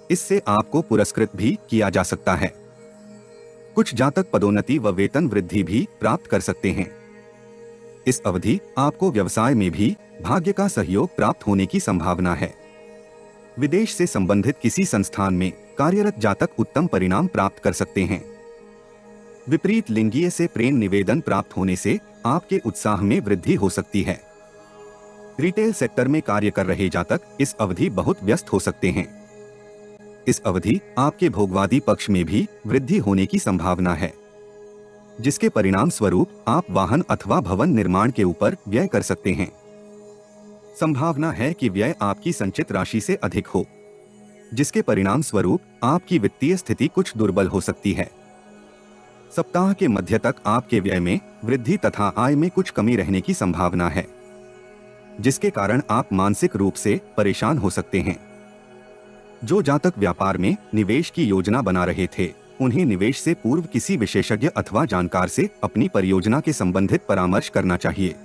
इससे आपको पुरस्कृत भी किया जा सकता है। कुछ जातक पदोन्नति व वेतन वृद्धि भी प्राप्त कर सकते हैं। इस अवधि आपको व्यवसाय में भी भाग्य का सहयोग प्राप्त होने की संभावना है। विदेश से संबंधित किसी संस्थान में कार्यरत जातक उत्तम परिणाम प्राप्त कर सकते हैं। विपरीत लिंगीय से प्रेम निवेदन प्राप्त होने से आपके उत्साह में वृद्धि हो सकती है। रिटेल सेक्टर में कार्य कर रहे जातक इस अवधि बहुत व्यस्त हो सकते हैं। इस अवधि आपके भोगवादी पक्ष में भी वृद्धि होने की संभावना है, जिसके परिणाम स्वरूप आप वाहन अथवा भवन निर्माण के ऊपर व्यय कर सकते हैं। संभावना है कि व्यय आपकी संचित राशि से अधिक हो, जिसके परिणाम स्वरूप आपकी वित्तीय स्थिति कुछ दुर्बल हो सकती है। सप्ताह के मध्य तक आपके व्यय में वृद्धि तथा आय में कुछ कमी रहने की संभावना है, जिसके कारण आप मानसिक रूप से परेशान हो सकते हैं। जो जातक व्यापार में निवेश की योजना बना रहे थे, उन्हें निवेश से पूर्व किसी विशेषज्ञ अथवा जानकार से अपनी परियोजना के संबंधित परामर्श करना चाहिए।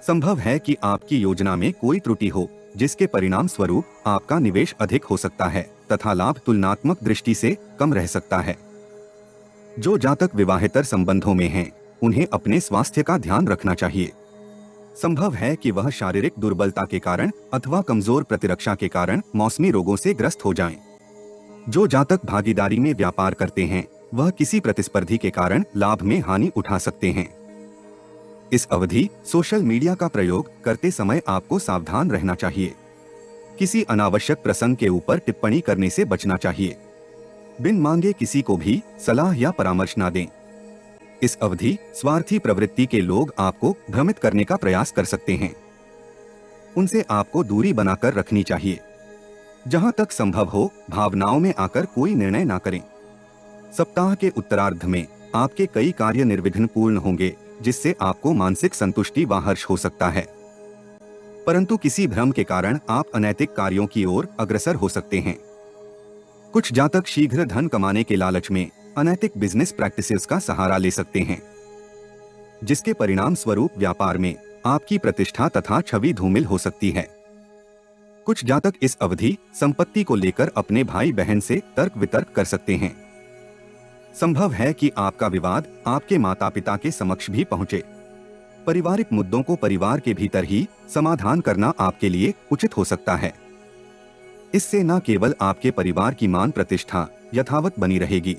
संभव है कि आपकी योजना में कोई त्रुटि हो, जिसके परिणाम स्वरूप आपका निवेश अधिक हो सकता है तथा लाभ तुलनात्मक दृष्टि से कम रह सकता है। जो जातक विवाहेतर संबंधों में हैं, उन्हें अपने स्वास्थ्य का ध्यान रखना चाहिए। संभव है कि वह शारीरिक दुर्बलता के कारण अथवा कमजोर प्रतिरक्षा के कारण मौसमी रोगों से ग्रस्त हो जाएं। जो जातक भागीदारी में व्यापार करते हैं, वह किसी प्रतिस्पर्धी के कारण लाभ में हानि उठा सकते हैं। इस अवधि सोशल मीडिया का प्रयोग करते समय आपको सावधान रहना चाहिए। किसी अनावश्यक प्रसंग के ऊपर टिप्पणी करने से बचना चाहिए। बिन मांगे किसी को भी सलाह या परामर्श ना दें। इस अवधि स्वार्थी प्रवृत्ति के लोग आपको भ्रमित करने का प्रयास कर सकते हैं। उनसे आपको दूरी बनाकर रखनी चाहिए। जहां तक संभव हो, भावनाओं में आकर कोई निर्णय ना करें। सप्ताह के उत्तरार्ध में आपके कई कार्य निर्विघ्न पूर्ण होंगे, जिससे आपको मानसिक संतुष्टि व हर्ष हो सकता है। परंतु किसी भ्रम के कारण आप अनैतिक कार्यों की ओर अग्रसर हो सकते हैं। कुछ जातक शीघ्र धन कमाने के लालच में अनैतिक बिजनेस प्रैक्टिसेस का सहारा ले सकते हैं, जिसके परिणाम स्वरूप व्यापार में आपकी प्रतिष्ठा तथा छवि धूमिल हो सकती है। कुछ जातक इस अवधि संपत्ति को लेकर अपने भाई बहन से तर्क वितर्क कर सकते हैं। संभव है कि आपका विवाद आपके माता पिता के समक्ष भी पहुंचे। पारिवारिक मुद्दों को परिवार के भीतर ही समाधान करना आपके लिए उचित हो सकता है। इससे न केवल आपके परिवार की मान प्रतिष्ठा यथावत बनी रहेगी,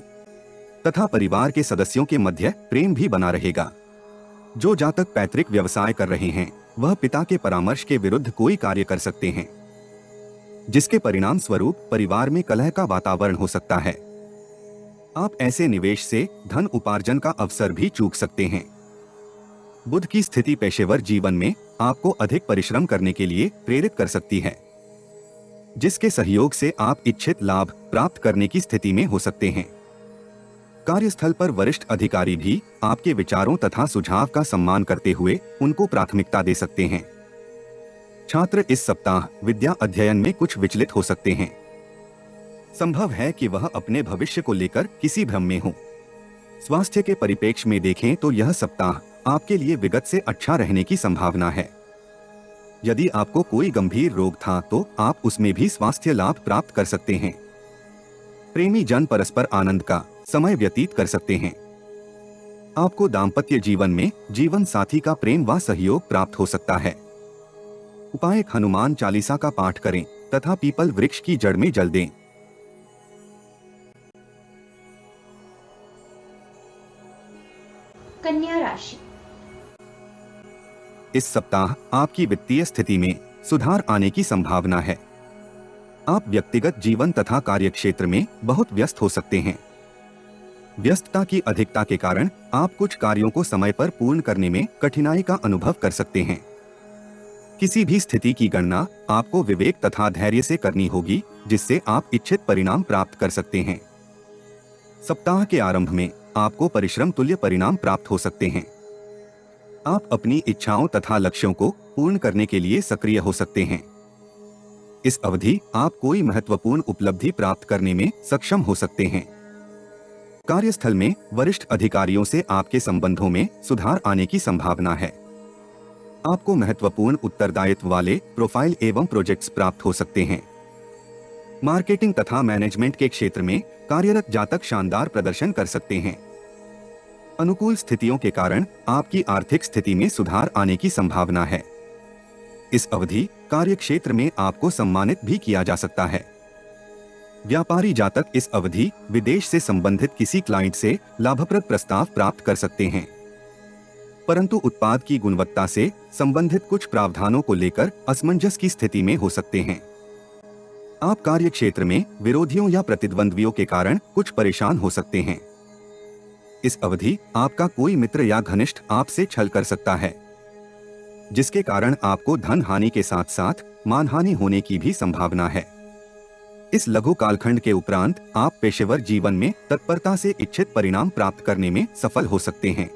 तथा परिवार के सदस्यों के मध्य प्रेम भी बना रहेगा। जो जातक पैतृक व्यवसाय कर रहे हैं, वह पिता के परामर्श के विरुद्ध कोई कार्य कर सकते हैं, जिसके परिणाम स्वरूप परिवार में कलह का वातावरण हो सकता है। आप ऐसे निवेश से धन उपार्जन का अवसर भी चूक सकते हैं। बुध की स्थिति पेशेवर जीवन में आपको अधिक परिश्रम करने के लिए प्रेरित कर सकती है, जिसके सहयोग से आप इच्छित लाभ प्राप्त करने की स्थिति में हो सकते हैं। कार्यस्थल पर वरिष्ठ अधिकारी भी आपके विचारों तथा सुझाव का सम्मान करते हुए उनको प्राथमिकता दे सकते हैं। छात्र इस सप्ताह विद्या अध्ययन में कुछ विचलित हो सकते हैं। संभव है कि वह अपने भविष्य को लेकर किसी भ्रम में हो। स्वास्थ्य के परिप्रेक्ष्य में देखें तो यह सप्ताह आपके लिए विगत से अच्छा रहने की संभावना है। यदि आपको कोई गंभीर रोग था तो आप उसमें भी स्वास्थ्य लाभ प्राप्त कर सकते हैं। प्रेमी जन परस्पर आनंद का समय व्यतीत कर सकते हैं। आपको दाम्पत्य जीवन में जीवन साथी का प्रेम व सहयोग प्राप्त हो सकता है। उपाय: हनुमान चालीसा का पाठ करें तथा पीपल वृक्ष की जड़ में जल दें। कन्या राशि। इस सप्ताह आपकी वित्तीय स्थिति में सुधार आने की संभावना है। आप व्यक्तिगत जीवन तथा कार्यक्षेत्र में बहुत व्यस्त हो सकते हैं। व्यस्तता की अधिकता के कारण आप कुछ कार्यों को समय पर पूर्ण करने में कठिनाई का अनुभव कर सकते हैं। किसी भी स्थिति की गणना आपको विवेक तथा धैर्य से करनी होगी, जिससे आप इच्छित परिणाम प्राप्त कर सकते हैं। सप्ताह के आरंभ में आपको परिश्रम तुल्य परिणाम प्राप्त हो सकते हैं। आप अपनी इच्छाओं तथा लक्ष्यों को पूर्ण करने के लिए सक्रिय हो सकते हैं। इस अवधि आप कोई महत्वपूर्ण उपलब्धि प्राप्त करने में सक्षम हो सकते हैं। कार्यस्थल में वरिष्ठ अधिकारियों से आपके संबंधों में सुधार आने की संभावना है। आपको महत्वपूर्ण उत्तरदायित्व वाले प्रोफाइल एवं प्रोजेक्ट्स प्राप्त हो सकते हैं। मार्केटिंग तथा मैनेजमेंट के क्षेत्र में कार्यरत जातक शानदार प्रदर्शन कर सकते हैं। अनुकूल स्थितियों के कारण आपकी आर्थिक स्थिति में सुधार आने की संभावना है। इस अवधि कार्य क्षेत्र में आपको सम्मानित भी किया जा सकता है। व्यापारी जातक इस अवधि विदेश से संबंधित किसी क्लाइंट से लाभप्रद प्रस्ताव प्राप्त कर सकते हैं, परंतु उत्पाद की गुणवत्ता से संबंधित कुछ प्रावधानों को लेकर असमंजस की स्थिति में हो सकते हैं। आप कार्य क्षेत्र में विरोधियों या प्रतिद्वंद्वियों के कारण कुछ परेशान हो सकते हैं। इस अवधि आपका कोई मित्र या घनिष्ठ आपसे छल कर सकता है, जिसके कारण आपको धन हानि के साथ साथ मानहानि होने की भी संभावना है। इस लघु कालखंड के उपरांत आप पेशेवर जीवन में तत्परता से इच्छित परिणाम प्राप्त करने में सफल हो सकते हैं।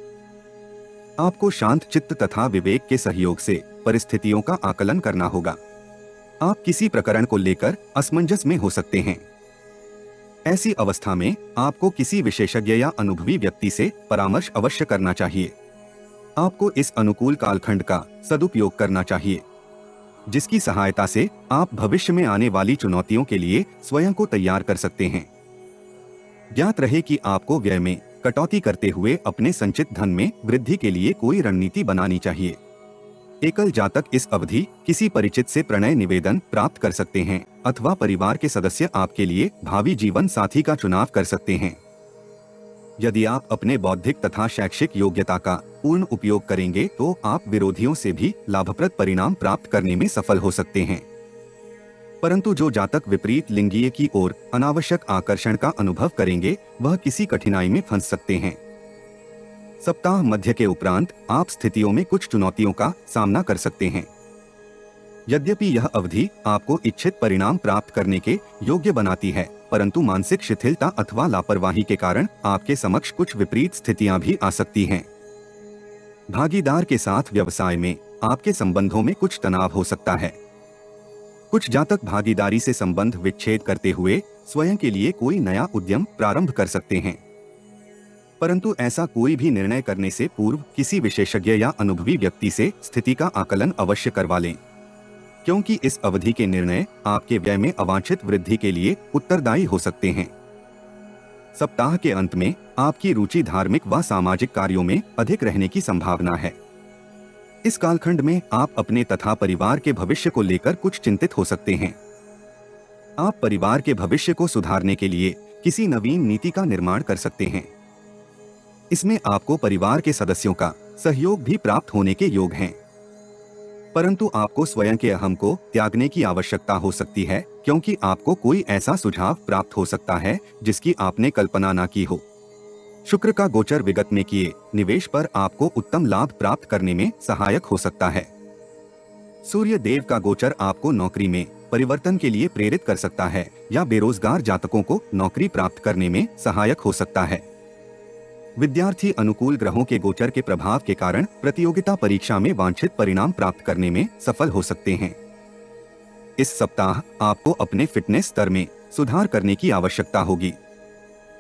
आपको शांत चित्त तथा विवेक के सहयोग से परिस्थितियों का आकलन करना होगा। आप किसी प्रकरण को लेकर असमंजस में हो सकते हैं। ऐसी अवस्था में आपको किसी विशेषज्ञ या अनुभवी व्यक्ति से परामर्श अवश्य करना चाहिए। आपको इस अनुकूल कालखंड का सदुपयोग करना चाहिए, जिसकी सहायता से आप भविष्य में आने वाली चुनौतियों के लिए स्वयं को तैयार कर सकते हैं। ज्ञात रहे कि आपको व्यय में कटौती करते हुए अपने संचित धन में वृद्धि के लिए कोई रणनीति बनानी चाहिए। एकल जातक इस अवधि किसी परिचित से प्रणय निवेदन प्राप्त कर सकते हैं अथवा परिवार के सदस्य आपके लिए भावी जीवन साथी का चुनाव कर सकते हैं। यदि आप अपने बौद्धिक तथा शैक्षिक योग्यता का पूर्ण उपयोग करेंगे तो आप विरोधियों से भी लाभप्रद परिणाम प्राप्त करने में सफल हो सकते हैं। परंतु जो जातक विपरीत लिंगीय की ओर अनावश्यक आकर्षण का अनुभव करेंगे वह किसी कठिनाई में फंस सकते हैं। सप्ताह मध्य के उपरांत आप स्थितियों में कुछ चुनौतियों का सामना कर सकते हैं। यद्यपि यह अवधि आपको इच्छित परिणाम प्राप्त करने के योग्य बनाती है, परंतु मानसिक शिथिलता अथवा लापरवाही के कारण आपके समक्ष कुछ विपरीत स्थितियां भी आ सकती हैं। भागीदार के साथ व्यवसाय में आपके संबंधों में कुछ तनाव हो सकता है। कुछ जातक भागीदारी से संबंध विच्छेद करते हुए स्वयं के लिए कोई नया उद्यम प्रारंभ कर सकते हैं, परंतु ऐसा कोई भी निर्णय करने से पूर्व किसी विशेषज्ञ या अनुभवी व्यक्ति से स्थिति का आकलन अवश्य करवा लें, क्योंकि इस अवधि के निर्णय आपके व्यय में अवांछित वृद्धि के लिए उत्तरदायी हो सकते हैं। सप्ताह के अंत में आपकी रुचि धार्मिक व सामाजिक कार्यों में अधिक रहने की संभावना है। इस कालखंड में आप अपने तथा परिवार के भविष्य को लेकर कुछ चिंतित हो सकते हैं। आप परिवार के भविष्य को सुधारने के लिए किसी नवीन नीति का निर्माण कर सकते हैं। इसमें आपको परिवार के सदस्यों का सहयोग भी प्राप्त होने के योग हैं, परंतु आपको स्वयं के अहम को त्यागने की आवश्यकता हो सकती है, क्योंकि आपको कोई ऐसा सुझाव प्राप्त हो सकता है जिसकी आपने कल्पना न की हो। शुक्र का गोचर विगत में किए निवेश पर आपको उत्तम लाभ प्राप्त करने में सहायक हो सकता है। सूर्य देव का गोचर आपको नौकरी में परिवर्तन के लिए प्रेरित कर सकता है या बेरोजगार जातकों को नौकरी प्राप्त करने में सहायक हो सकता है। विद्यार्थी अनुकूल ग्रहों के गोचर के प्रभाव के कारण प्रतियोगिता परीक्षा में वांछित परिणाम प्राप्त करने में सफल हो सकते हैं। इस सप्ताह आपको अपने फिटनेस स्तर में सुधार करने की आवश्यकता होगी।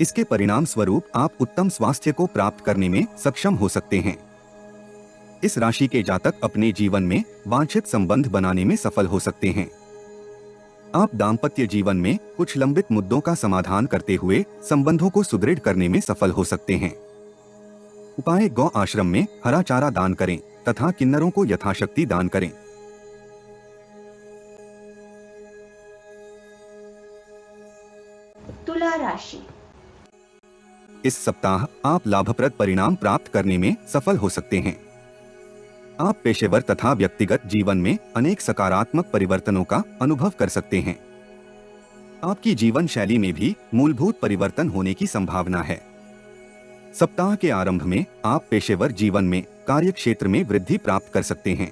इसके परिणाम स्वरूप आप उत्तम स्वास्थ्य को प्राप्त करने में सक्षम हो सकते हैं। इस राशि के जातक अपने जीवन में वांछित संबंध बनाने में सफल हो सकते हैं। आप दाम्पत्य जीवन में कुछ लंबित मुद्दों का समाधान करते हुए संबंधों को सुदृढ़ करने में सफल हो सकते हैं। उपाय: गौ आश्रम में हरा चारा दान करें तथा किन्नरों को यथाशक्ति दान करें। तुला राशि। इस सप्ताह आप लाभप्रद परिणाम प्राप्त करने में सफल हो सकते हैं। आप पेशेवर तथा व्यक्तिगत जीवन में अनेक सकारात्मक परिवर्तनों का अनुभव कर सकते हैं। आपकी जीवन शैली में भी मूलभूत परिवर्तन होने की संभावना है। सप्ताह के आरंभ में आप पेशेवर जीवन में कार्य क्षेत्र में वृद्धि प्राप्त कर सकते हैं।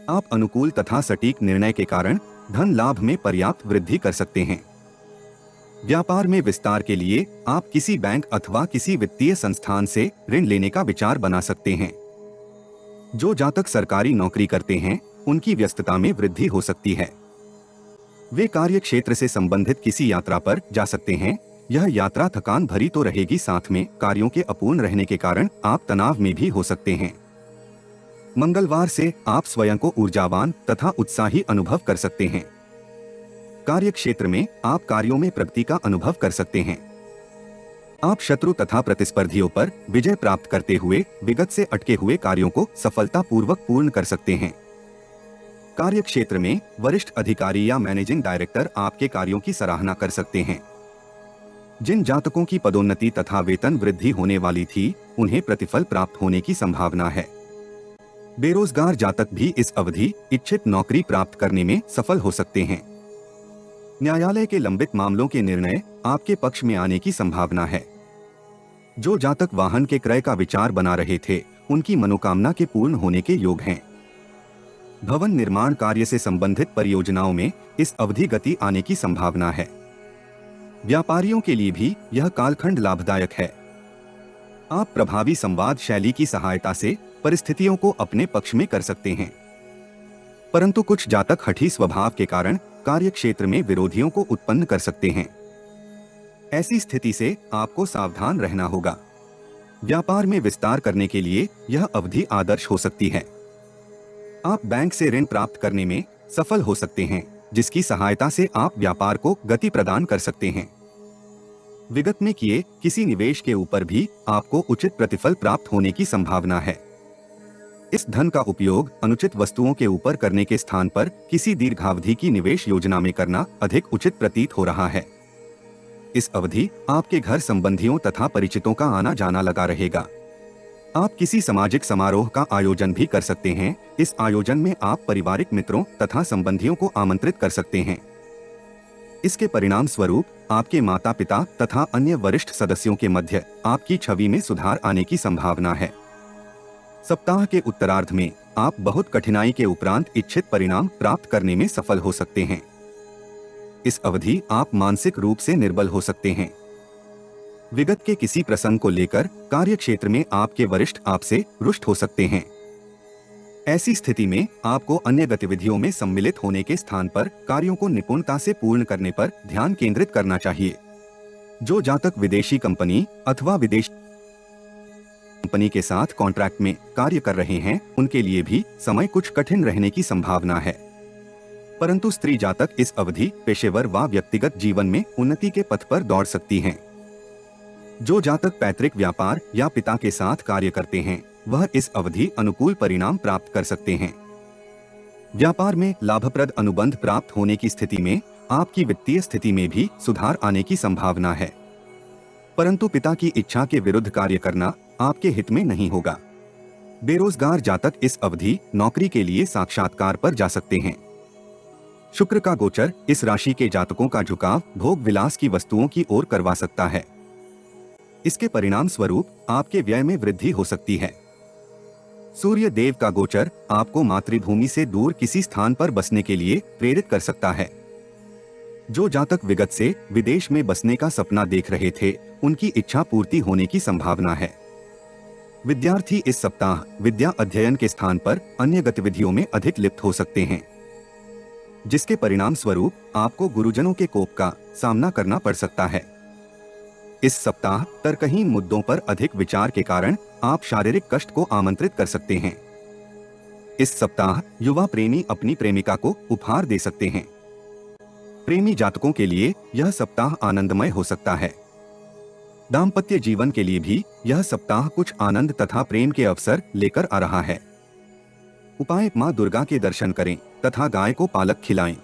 आप अनुकूल तथा सटीक निर्णय के कारण धन लाभ में पर्याप्त वृद्धि कर सकते हैं। व्यापार में विस्तार के लिए आप किसी बैंक अथवा किसी वित्तीय संस्थान से ऋण लेने का विचार बना सकते हैं। जो जातक सरकारी नौकरी करते हैं उनकी व्यस्तता में वृद्धि हो सकती है। वे कार्य क्षेत्र से संबंधित किसी यात्रा पर जा सकते हैं। यह यात्रा थकान भरी तो रहेगी, साथ में कार्यों के अपूर्ण रहने के कारण आप तनाव में भी हो सकते हैं। मंगलवार से आप स्वयं को ऊर्जावान तथा उत्साही अनुभव कर सकते हैं। कार्य क्षेत्र में आप कार्यों में प्रगति का अनुभव कर सकते हैं। आप शत्रु तथा प्रतिस्पर्धियों पर विजय प्राप्त करते हुए विगत से अटके हुए कार्यों को सफलतापूर्वक पूर्ण कर सकते हैं। कार्य क्षेत्र में वरिष्ठ अधिकारी या मैनेजिंग डायरेक्टर आपके कार्यों की सराहना कर सकते हैं। जिन जातकों की पदोन्नति तथा वेतन वृद्धि होने वाली थी, उन्हें प्रतिफल प्राप्त होने की संभावना है। बेरोजगार जातक भी इस अवधि इच्छित नौकरी प्राप्त करने में सफल हो सकते हैं। न्यायालय के लंबित मामलों के निर्णय आपके पक्ष में आने की संभावना है। जो जातक वाहन के क्रय का विचार बना रहे थे, उनकी मनोकामना के पूर्ण होने के योग हैं। भवन निर्माण कार्य से संबंधित परियोजनाओं में इस अवधि गति आने की संभावना है। व्यापारियों के लिए भी यह कालखंड लाभदायक है। आप प्रभावी संवाद शैली की सहायता से परिस्थितियों को अपने पक्ष में कर सकते हैं, परंतु कुछ जातक हठी स्वभाव के कारण कार्य क्षेत्र में विरोधियों को उत्पन्न कर सकते हैं। ऐसी स्थिति से आपको सावधान रहना होगा। व्यापार में विस्तार करने के लिए यह अवधि आदर्श हो सकती है। आप बैंक से ऋण प्राप्त करने में सफल हो सकते हैं, जिसकी सहायता से आप व्यापार को गति प्रदान कर सकते हैं। विगत में किए किसी निवेश के ऊपर भी आपको उचित प्रतिफल प्राप्त होने की संभावना है। इस धन का उपयोग अनुचित वस्तुओं के ऊपर करने के स्थान पर किसी दीर्घावधि की निवेश योजना में करना अधिक उचित प्रतीत हो रहा है। इस अवधि आपके घर संबंधियों तथा परिचितों का आना जाना लगा रहेगा। आप किसी सामाजिक समारोह का आयोजन भी कर सकते हैं। इस आयोजन में आप पारिवारिक मित्रों तथा संबंधियों को आमंत्रित कर सकते हैं। इसके परिणाम स्वरूप आपके माता पिता तथा अन्य वरिष्ठ सदस्यों के मध्य आपकी छवि में सुधार आने की संभावना है। सप्ताह के उत्तरार्ध में आप बहुत कठिनाई के उपरांत इच्छित परिणाम प्राप्त करने में सफल हो सकते हैं। इस अवधि आप मानसिक रूप से निर्बल हो सकते हैं। विगत के किसी प्रसंग को लेकर कार्य क्षेत्र में आपके वरिष्ठ आपसे रुष्ट हो सकते हैं। ऐसी स्थिति में आपको अन्य गतिविधियों में सम्मिलित होने के स्थान पर कार्यों को निपुणता से पूर्ण करने पर ध्यान केंद्रित करना चाहिए। जो जातक विदेशी कंपनी अथवा विदेश कंपनी के साथ कॉन्ट्रैक्ट में कार्य कर रहे हैं, उनके लिए भी समय कुछ कठिन रहने की संभावना है। परंतु स्त्री जातक इस अवधि पेशेवर व व्यक्तिगत जीवन में उन्नति के पथ पर दौड़ सकती हैं। जो जातक पैतृक व्यापार या पिता के साथ कार्य करते हैं, वह इस अवधि अनुकूल परिणाम प्राप्त कर सकते हैं। व्यापार में लाभप्रद अनुबंध प्राप्त होने की स्थिति में आपकी वित्तीय स्थिति में भी सुधार आने की संभावना है। परंतु पिता की इच्छा के विरुद्ध कार्य करना आपके हित में नहीं होगा। बेरोजगार जातक इस अवधि नौकरी के लिए साक्षात्कार पर जा सकते हैं। शुक्र का गोचर इस राशि के जातकों का झुकाव भोग विलास की वस्तुओं की ओर करवा सकता है। इसके परिणाम स्वरूप आपके व्यय में वृद्धि हो सकती है। सूर्य देव का गोचर आपको मातृभूमि से दूर किसी स्थान पर बसने के लिए प्रेरित कर सकता है। जो जातक विगत से विदेश में बसने का सपना देख रहे थे, उनकी इच्छा पूर्ति होने की संभावना है। विद्यार्थी इस सप्ताह विद्या अध्ययन के स्थान पर अन्य गतिविधियों में अधिक लिप्त हो सकते हैं, जिसके परिणाम स्वरूप आपको गुरुजनों के कोप का सामना करना पड़ सकता है। इस सप्ताह तर्कहीन मुद्दों पर अधिक विचार के कारण आप शारीरिक कष्ट को आमंत्रित कर सकते हैं। इस सप्ताह युवा प्रेमी अपनी प्रेमिका को उपहार दे सकते हैं। प्रेमी जातकों के लिए यह सप्ताह आनंदमय हो सकता है। दाम्पत्य जीवन के लिए भी यह सप्ताह कुछ आनंद तथा प्रेम के अवसर लेकर आ रहा है। उपाय: मां दुर्गा के दर्शन करें तथा गाय को पालक खिलाएं।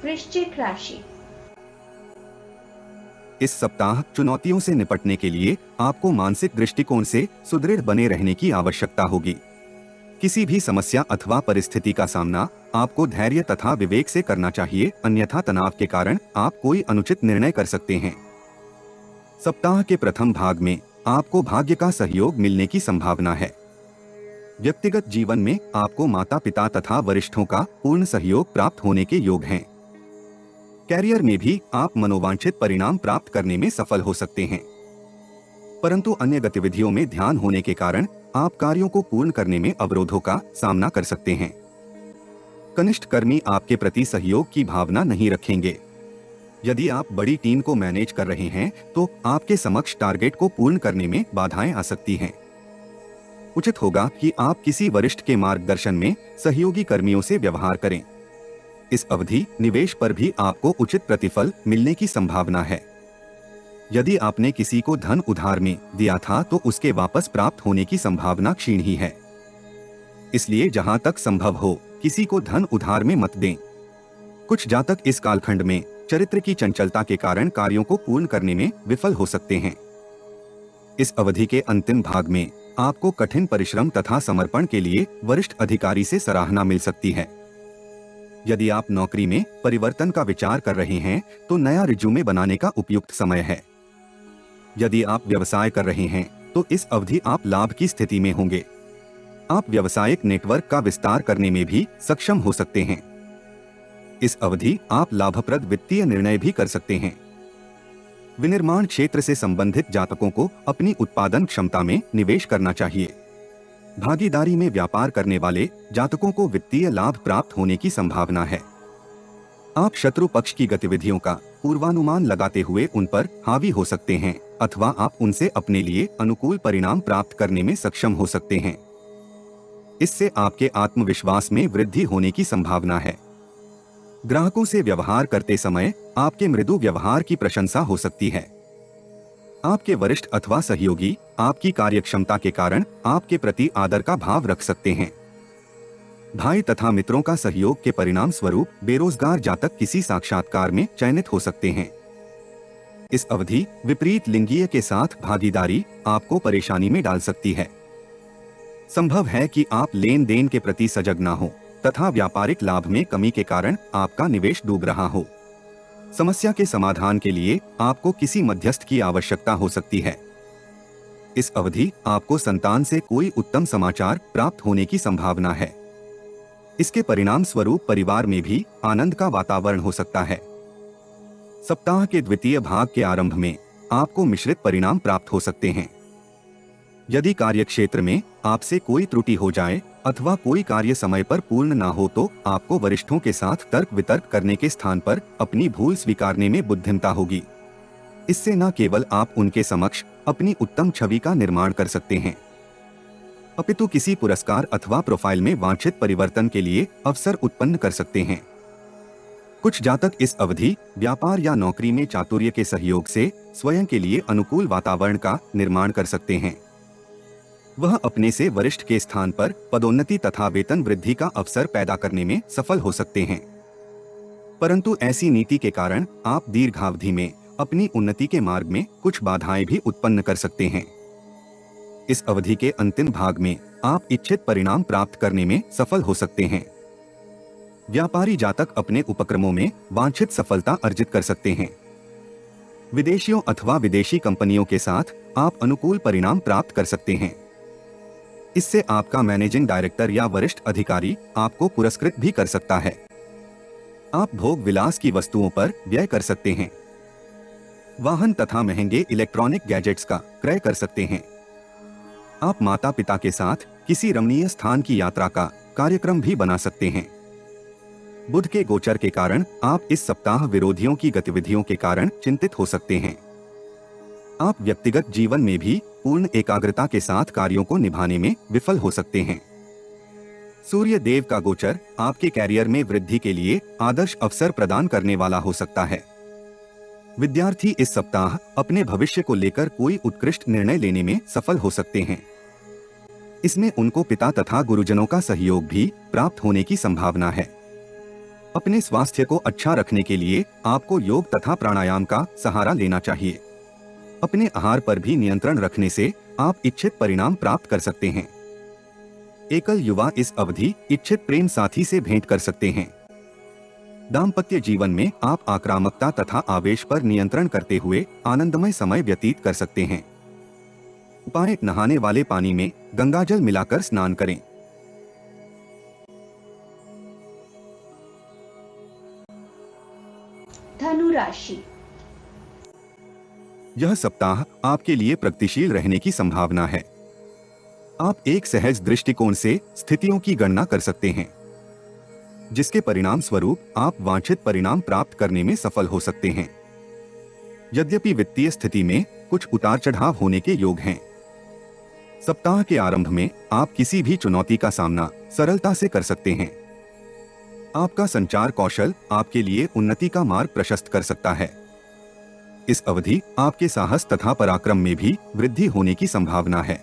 वृश्चिक राशि। इस सप्ताह चुनौतियों से निपटने के लिए आपको मानसिक दृष्टिकोण से सुदृढ़ बने रहने की आवश्यकता होगी। किसी भी समस्या अथवा परिस्थिति का सामना आपको धैर्य तथा विवेक से करना चाहिए, अन्यथा तनाव के कारण आप कोई अनुचित निर्णय कर सकते हैं। सप्ताह के प्रथम भाग में आपको भाग्य का सहयोग मिलने की संभावना है। व्यक्तिगत जीवन में आपको माता पिता तथा वरिष्ठों का पूर्ण सहयोग प्राप्त होने के योग हैं। कैरियर में भी आप मनोवांछित परिणाम प्राप्त करने में सफल हो सकते हैं, परंतु अन्य गतिविधियों में ध्यान होने के कारण आप कार्यों को पूर्ण करने में अवरोधों का सामना कर सकते हैं। कनिष्ठ कर्मी आपके प्रति सहयोग की भावना नहीं रखेंगे। यदि आप बड़ी टीम को मैनेज कर रहे हैं, तो आपके समक्ष टारगेट को पूर्ण करने में बाधाएं आ सकती हैं। उचित होगा कि आप किसी वरिष्ठ के मार्गदर्शन में सहयोगी कर्मियों से व्यवहार करें। इस अवधि निवेश पर भी आपको उचित प्रतिफल मिलने की संभावना है। यदि आपने किसी को धन उधार में दिया था, तो उसके वापस प्राप्त होने की संभावना क्षीण ही है। इसलिए जहां तक संभव हो, किसी को धन उधार में मत दें। कुछ जातक इस कालखंड में चरित्र की चंचलता के कारण कार्यों को पूर्ण करने में विफल हो सकते हैं। इस अवधि के अंतिम भाग में आपको कठिन परिश्रम तथा समर्पण के लिए वरिष्ठ अधिकारी से सराहना मिल सकती है। यदि आप नौकरी में परिवर्तन का विचार कर रहे हैं, तो नया रिज्यूमे बनाने का उपयुक्त समय है। यदि आप व्यवसाय कर रहे हैं, तो इस अवधि आप लाभ की स्थिति में होंगे। आप व्यावसायिक नेटवर्क का विस्तार करने में भी सक्षम हो सकते हैं। इस अवधि आप लाभप्रद वित्तीय निर्णय भी कर सकते हैं। विनिर्माण क्षेत्र से संबंधित जातकों को अपनी उत्पादन क्षमता में निवेश करना चाहिए। भागीदारी में व्यापार करने वाले जातकों को वित्तीय लाभ प्राप्त होने की संभावना है। आप शत्रु पक्ष की गतिविधियों का पूर्वानुमान लगाते हुए उन पर हावी हो सकते हैं अथवा आप उनसे अपने लिए अनुकूल परिणाम प्राप्त करने में सक्षम हो सकते हैं। इससे आपके आत्मविश्वास में वृद्धि होने की संभावना है। ग्राहकों से व्यवहार करते समय आपके मृदु व्यवहार की प्रशंसा हो सकती है। आपके वरिष्ठ अथवा सहयोगी आपकी कार्यक्षमता के कारण आपके प्रति आदर का भाव रख सकते हैं। भाई तथा मित्रों का सहयोग के परिणाम स्वरूप बेरोजगार जातक किसी साक्षात्कार में चयनित हो सकते हैं। इस अवधि विपरीत लिंगीय के साथ भागीदारी आपको परेशानी में डाल सकती है। संभव है कि आप लेन देन के प्रति सजग ना हो तथा व्यापारिक लाभ में कमी के कारण आपका निवेश डूब रहा हो। समस्या के समाधान के लिए आपको किसी मध्यस्थ की आवश्यकता हो सकती है। इस अवधि आपको संतान से कोई उत्तम समाचार प्राप्त होने की संभावना है। इसके परिणाम स्वरूप परिवार में भी आनंद का वातावरण हो सकता है। सप्ताह के द्वितीय भाग के आरंभ में आपको मिश्रित परिणाम प्राप्त हो सकते हैं। यदि कार्यक्षेत्र में आपसे कोई त्रुटि हो जाए अथवा कोई कार्य समय पर पूर्ण ना हो तो आपको वरिष्ठों के साथ तर्क वितर्क करने के स्थान पर अपनी भूल स्वीकारने में बुद्धिमता होगी। इससे न केवल आप उनके समक्ष अपनी उत्तम छवि का निर्माण कर सकते हैं, अपितु किसी पुरस्कार अथवा प्रोफाइल में वांछित परिवर्तन के लिए अवसर उत्पन्न कर सकते हैं। कुछ जातक इस अवधि व्यापार या नौकरी में चातुर्य के सहयोग से स्वयं के लिए अनुकूल वातावरण का निर्माण कर सकते हैं। वह अपने से वरिष्ठ के स्थान पर पदोन्नति तथा वेतन वृद्धि का अवसर पैदा करने में सफल हो सकते हैं। परंतु ऐसी नीति के कारण आप दीर्घावधि में अपनी उन्नति के मार्ग में कुछ बाधाएं भी उत्पन्न कर सकते हैं। इस अवधि के अंतिम भाग में आप इच्छित परिणाम प्राप्त करने में सफल हो सकते हैं। व्यापारी जातक अपने उपक्रमों में वांछित सफलता अर्जित कर सकते हैं। विदेशियों अथवा विदेशी कंपनियों के साथ आप अनुकूल परिणाम प्राप्त कर सकते हैं। इससे आपका मैनेजिंग डायरेक्टर या वरिष्ठ अधिकारी आपको पुरस्कृत भी कर सकता है। आप भोग विलास की वस्तुओं पर व्यय कर सकते हैं। वाहन तथा महंगे इलेक्ट्रॉनिक गैजेट्स का क्रय कर सकते हैं। आप माता पिता के साथ किसी रमणीय स्थान की यात्रा का कार्यक्रम भी बना सकते हैं। बुध के गोचर के कारण आप इस सप्ताह विरोधियों की गतिविधियों के कारण चिंतित हो सकते हैं। आप व्यक्तिगत जीवन में भी पूर्ण एकाग्रता के साथ कार्यों को निभाने में विफल हो सकते हैं। सूर्य देव का गोचर आपके कैरियर में वृद्धि के लिए आदर्श अवसर प्रदान करने वाला हो सकता है। विद्यार्थी इस सप्ताह अपने भविष्य को लेकर कोई उत्कृष्ट निर्णय लेने में सफल हो सकते हैं। इसमें उनको पिता तथा गुरुजनों का सहयोग भी प्राप्त होने की संभावना है। अपने स्वास्थ्य को अच्छा रखने के लिए आपको योग तथा प्राणायाम का सहारा लेना चाहिए। अपने आहार पर भी नियंत्रण रखने से आप इच्छित परिणाम प्राप्त कर सकते हैं। एकल युवा इस अवधि इच्छित प्रेम साथी से भेंट कर सकते हैं। दाम्पत्य जीवन में आप आक्रामकता तथा आवेश पर नियंत्रण करते हुए आनंदमय समय व्यतीत कर सकते हैं। उपाय: नहाने वाले पानी में गंगाजल मिलाकर स्नान करें। धनु राशि। यह सप्ताह आपके लिए प्रगतिशील रहने की संभावना है। आप एक सहज दृष्टिकोण से स्थितियों की गणना कर सकते हैं, जिसके परिणाम स्वरूप आप वांछित परिणाम प्राप्त करने में सफल हो सकते हैं। यद्यपि वित्तीय स्थिति में कुछ उतार चढ़ाव होने के योग हैं। सप्ताह के आरंभ में आप किसी भी चुनौती का सामना सरलता से कर सकते हैं। आपका संचार कौशल आपके लिए उन्नति का मार्ग प्रशस्त कर सकता है। इस अवधि आपके साहस तथा पराक्रम में भी वृद्धि होने की संभावना है।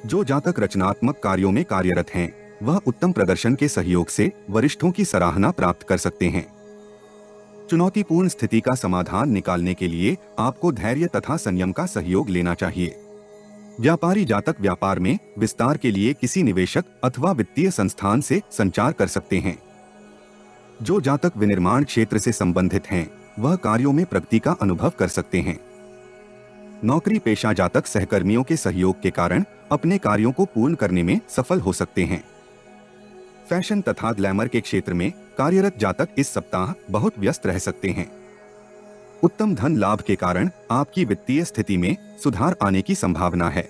जो जातक रचनात्मक कार्यों में कार्यरत हैं, वह उत्तम प्रदर्शन के सहयोग से वरिष्ठों की सराहना प्राप्त कर सकते हैं। चुनौतीपूर्ण स्थिति का समाधान निकालने के लिए आपको धैर्य तथा संयम का सहयोग लेना चाहिए। व्यापारी जातक व्यापार में विस्तार के लिए किसी निवेशक अथवा वित्तीय संस्थान से संचार कर सकते हैं। जो जातक विनिर्माण क्षेत्र से संबंधित हैं, वह कार्यों में प्रगति का अनुभव कर सकते हैं। नौकरी पेशा जातक सहकर्मियों के सहयोग के कारण अपने कार्यों को पूर्ण करने में सफल हो सकते हैं। फैशन तथा ग्लैमर के क्षेत्र में कार्यरत जातक इस सप्ताह बहुत व्यस्त रह सकते हैं। उत्तम धन लाभ के कारण आपकी वित्तीय स्थिति में सुधार आने की संभावना है।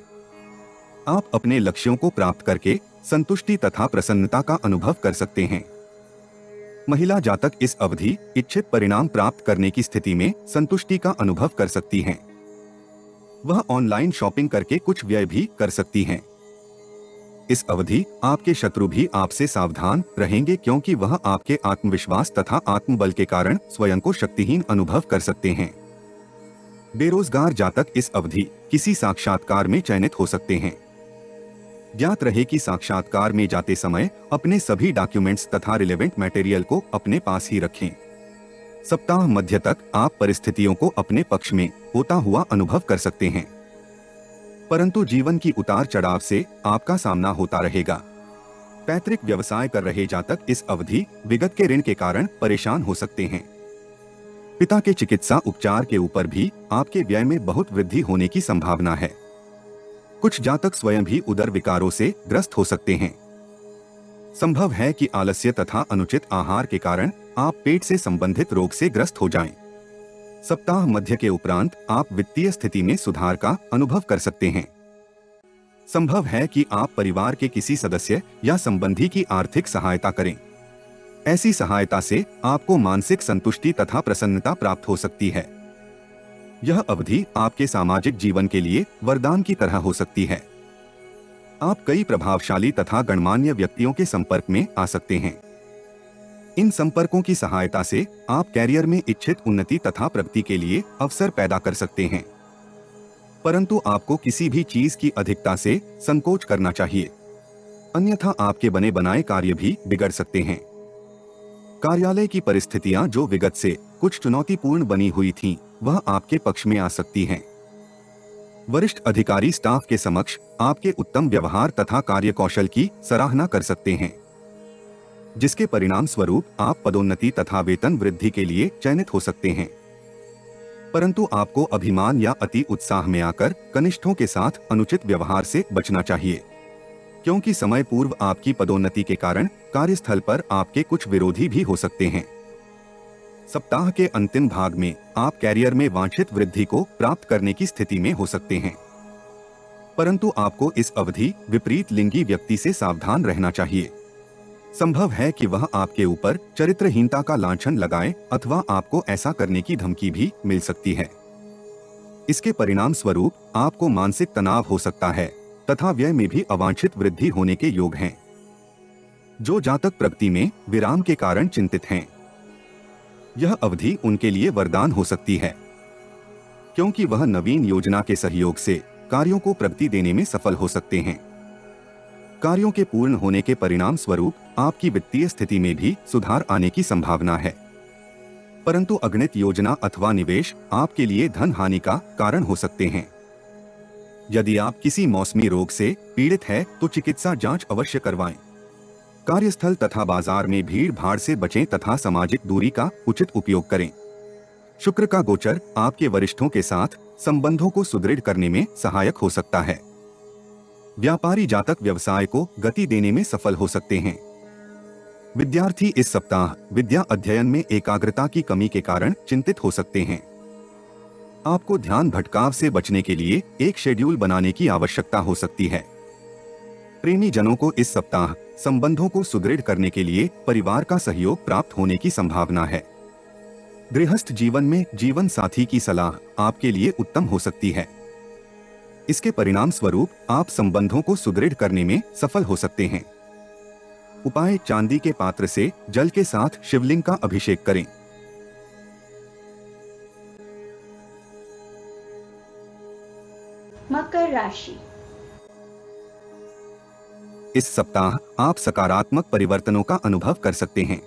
आप अपने लक्ष्यों को प्राप्त करके संतुष्टि तथा प्रसन्नता का अनुभव कर सकते हैं। महिला जातक इस अवधि इच्छित परिणाम प्राप्त करने की स्थिति में संतुष्टि का अनुभव कर सकती हैं। वह ऑनलाइन शॉपिंग करके कुछ व्यय भी कर सकती हैं। इस अवधि आपके शत्रु भी आपसे सावधान रहेंगे, क्योंकि वह आपके आत्मविश्वास तथा आत्मबल के कारण स्वयं को शक्तिहीन अनुभव कर सकते हैं। बेरोजगार जातक इस अवधि किसी साक्षात्कार में चयनित हो सकते हैं। ज्ञात रहे कि साक्षात्कार में जाते समय अपने सभी डॉक्यूमेंट्स तथा रिलेवेंट मटेरियल को अपने पास ही रखें। सप्ताह मध्य तक आप परिस्थितियों को अपने पक्ष में होता हुआ अनुभव कर सकते हैं, परंतु जीवन की उतार चढ़ाव से आपका सामना होता रहेगा। पैतृक व्यवसाय कर रहे जातक इस अवधि विगत के ऋण के कारण परेशान हो सकते हैं। पिता के चिकित्सा उपचार के ऊपर भी आपके व्यय में बहुत वृद्धि होने की संभावना है। कुछ जातक स्वयं भी उदर विकारों से ग्रस्त हो सकते हैं। संभव है कि आलस्य तथा अनुचित आहार के कारण आप पेट से संबंधित रोग से ग्रस्त हो जाएं। सप्ताह मध्य के उपरांत आप वित्तीय स्थिति में सुधार का अनुभव कर सकते हैं। संभव है कि आप परिवार के किसी सदस्य या संबंधी की आर्थिक सहायता करें। ऐसी सहायता से आपको मानसिक संतुष्टि तथा प्रसन्नता प्राप्त हो सकती है। यह अवधि आपके सामाजिक जीवन के लिए वरदान की तरह हो सकती है। आप कई प्रभावशाली तथा गणमान्य व्यक्तियों के संपर्क में आ सकते हैं। इन संपर्कों की सहायता से आप कैरियर में इच्छित उन्नति तथा प्रगति के लिए अवसर पैदा कर सकते हैं, परंतु आपको किसी भी चीज की अधिकता से संकोच करना चाहिए, अन्यथा आपके बने बनाए कार्य भी बिगड़ सकते हैं। कार्यालय की परिस्थितियां जो विगत से कुछ चुनौतीपूर्ण बनी हुई थीं, वह आपके पक्ष में आ सकती हैं। वरिष्ठ अधिकारी स्टाफ के समक्ष आपके उत्तम व्यवहार तथा कार्यकौशल की सराहना कर सकते हैं, जिसके परिणाम स्वरूप आप पदोन्नति तथा वेतन वृद्धि के लिए चयनित हो सकते हैं। परंतु आपको अभिमान या अति उत्साह में आकर कनिष्ठों के साथ अनुचित व्यवहार से बचना चाहिए, क्योंकि समय पूर्व आपकी पदोन्नति के कारण कार्यस्थल पर आपके कुछ विरोधी भी हो सकते हैं। सप्ताह के अंतिम भाग में आप कैरियर में वांछित वृद्धि को प्राप्त करने की स्थिति में हो सकते हैं, परंतु आपको इस अवधि विपरीत लिंगी व्यक्ति से सावधान रहना चाहिए। संभव है कि वह आपके ऊपर चरित्रहीनता का लांछन लगाए अथवा आपको ऐसा करने की धमकी भी मिल सकती है। इसके परिणाम स्वरूप आपको मानसिक तनाव हो सकता है तथा व्यय में भी अवांछित वृद्धि होने के योग हैं। जो जातक प्रगति में विराम के कारण चिंतित हैं, यह अवधि उनके लिए वरदान हो सकती है, क्योंकि वह नवीन योजना के सहयोग से कार्यों को प्रगति देने में सफल हो सकते हैं। कार्यों के पूर्ण होने के परिणाम स्वरूप आपकी वित्तीय स्थिति में भी सुधार आने की संभावना है, परंतु अगणित योजना अथवा निवेश आपके लिए धन हानि का कारण हो सकते हैं। यदि आप किसी मौसमी रोग से पीड़ित हैं, तो चिकित्सा जांच अवश्य करवाएं। कार्यस्थल तथा बाजार में भीड़ भाड़ से बचें तथा सामाजिक दूरी का उचित उपयोग करें। शुक्र का गोचर आपके वरिष्ठों के साथ संबंधों को सुदृढ़ करने में सहायक हो सकता है। व्यापारी जातक व्यवसाय को गति देने में सफल हो सकते हैं। विद्यार्थी इस सप्ताह विद्या अध्ययन में एकाग्रता की कमी के कारण चिंतित हो सकते हैं। आपको ध्यान भटकाव से बचने के लिए एक शेड्यूल बनाने की आवश्यकता हो सकती है। प्रेमी जनों को इस सप्ताह संबंधों को सुदृढ़ करने के लिए परिवार का सहयोग प्राप्त होने की संभावना है। गृहस्थ जीवन में जीवन साथी की सलाह आपके लिए उत्तम हो सकती है। इसके परिणाम स्वरूप आप संबंधों को सुदृढ़ करने में सफल हो सकते हैं। उपाय: चांदी के पात्र से जल के साथ शिवलिंग का अभिषेक करें। मकर राशि। इस सप्ताह आप सकारात्मक परिवर्तनों का अनुभव कर सकते हैं।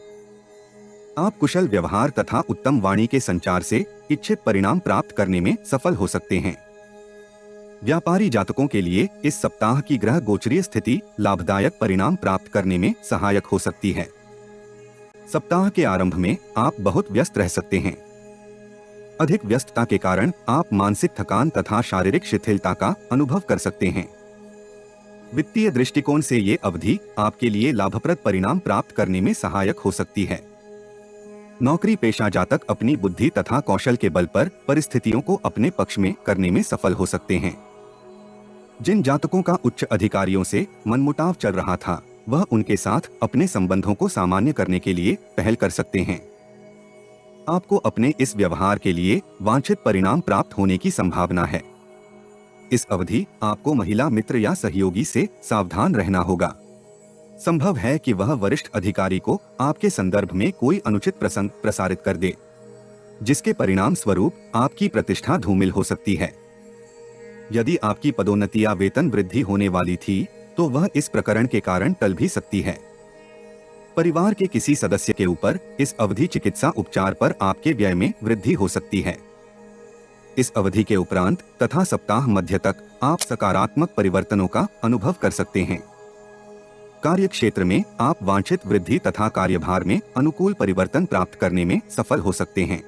आप कुशल व्यवहार तथा उत्तम वाणी के संचार से इच्छित परिणाम प्राप्त करने में सफल हो सकते हैं। व्यापारी जातकों के लिए इस सप्ताह की ग्रह गोचरीय स्थिति लाभदायक परिणाम प्राप्त करने में सहायक हो सकती है। सप्ताह के आरंभ में आप बहुत व्यस्त रह सकते हैं। अधिक व्यस्तता के कारण आप मानसिक थकान तथा शारीरिक शिथिलता का अनुभव कर सकते हैं। वित्तीय दृष्टिकोण से ये अवधि आपके लिए लाभप्रद परिणाम प्राप्त करने में सहायक हो सकती है। नौकरी पेशा जातक अपनी बुद्धि तथा कौशल के बल पर परिस्थितियों को अपने पक्ष में करने में सफल हो सकते हैं। जिन जातकों का उच्च अधिकारियों से मनमुटाव चल रहा था, वह उनके साथ अपने संबंधों को सामान्य करने के लिए पहल कर सकते हैं। आपको अपने इस व्यवहार के लिए वांछित परिणाम प्राप्त होने की संभावना है। इस अवधि आपको महिला मित्र या सहयोगी से सावधान रहना होगा। संभव है कि वह वरिष्ठ अधिकारी को आपके संदर्भ में कोई अनुचित प्रसंग प्रसारित कर दे, जिसके परिणाम स्वरूप आपकी प्रतिष्ठा धूमिल हो सकती है। यदि आपकी पदोन्नति या वेतन वृद्धि होने वाली थी, तो वह इस प्रकरण के कारण टल भी सकती है। परिवार के किसी सदस्य के ऊपर इस अवधि चिकित्सा उपचार पर आपके व्यय में वृद्धि हो सकती है। इस अवधि के उपरांत तथा सप्ताह मध्य तक आप सकारात्मक परिवर्तनों का अनुभव कर सकते हैं। कार्य क्षेत्र में आप वांछित वृद्धि तथा कार्यभार में अनुकूल परिवर्तन प्राप्त करने में सफल हो सकते हैं।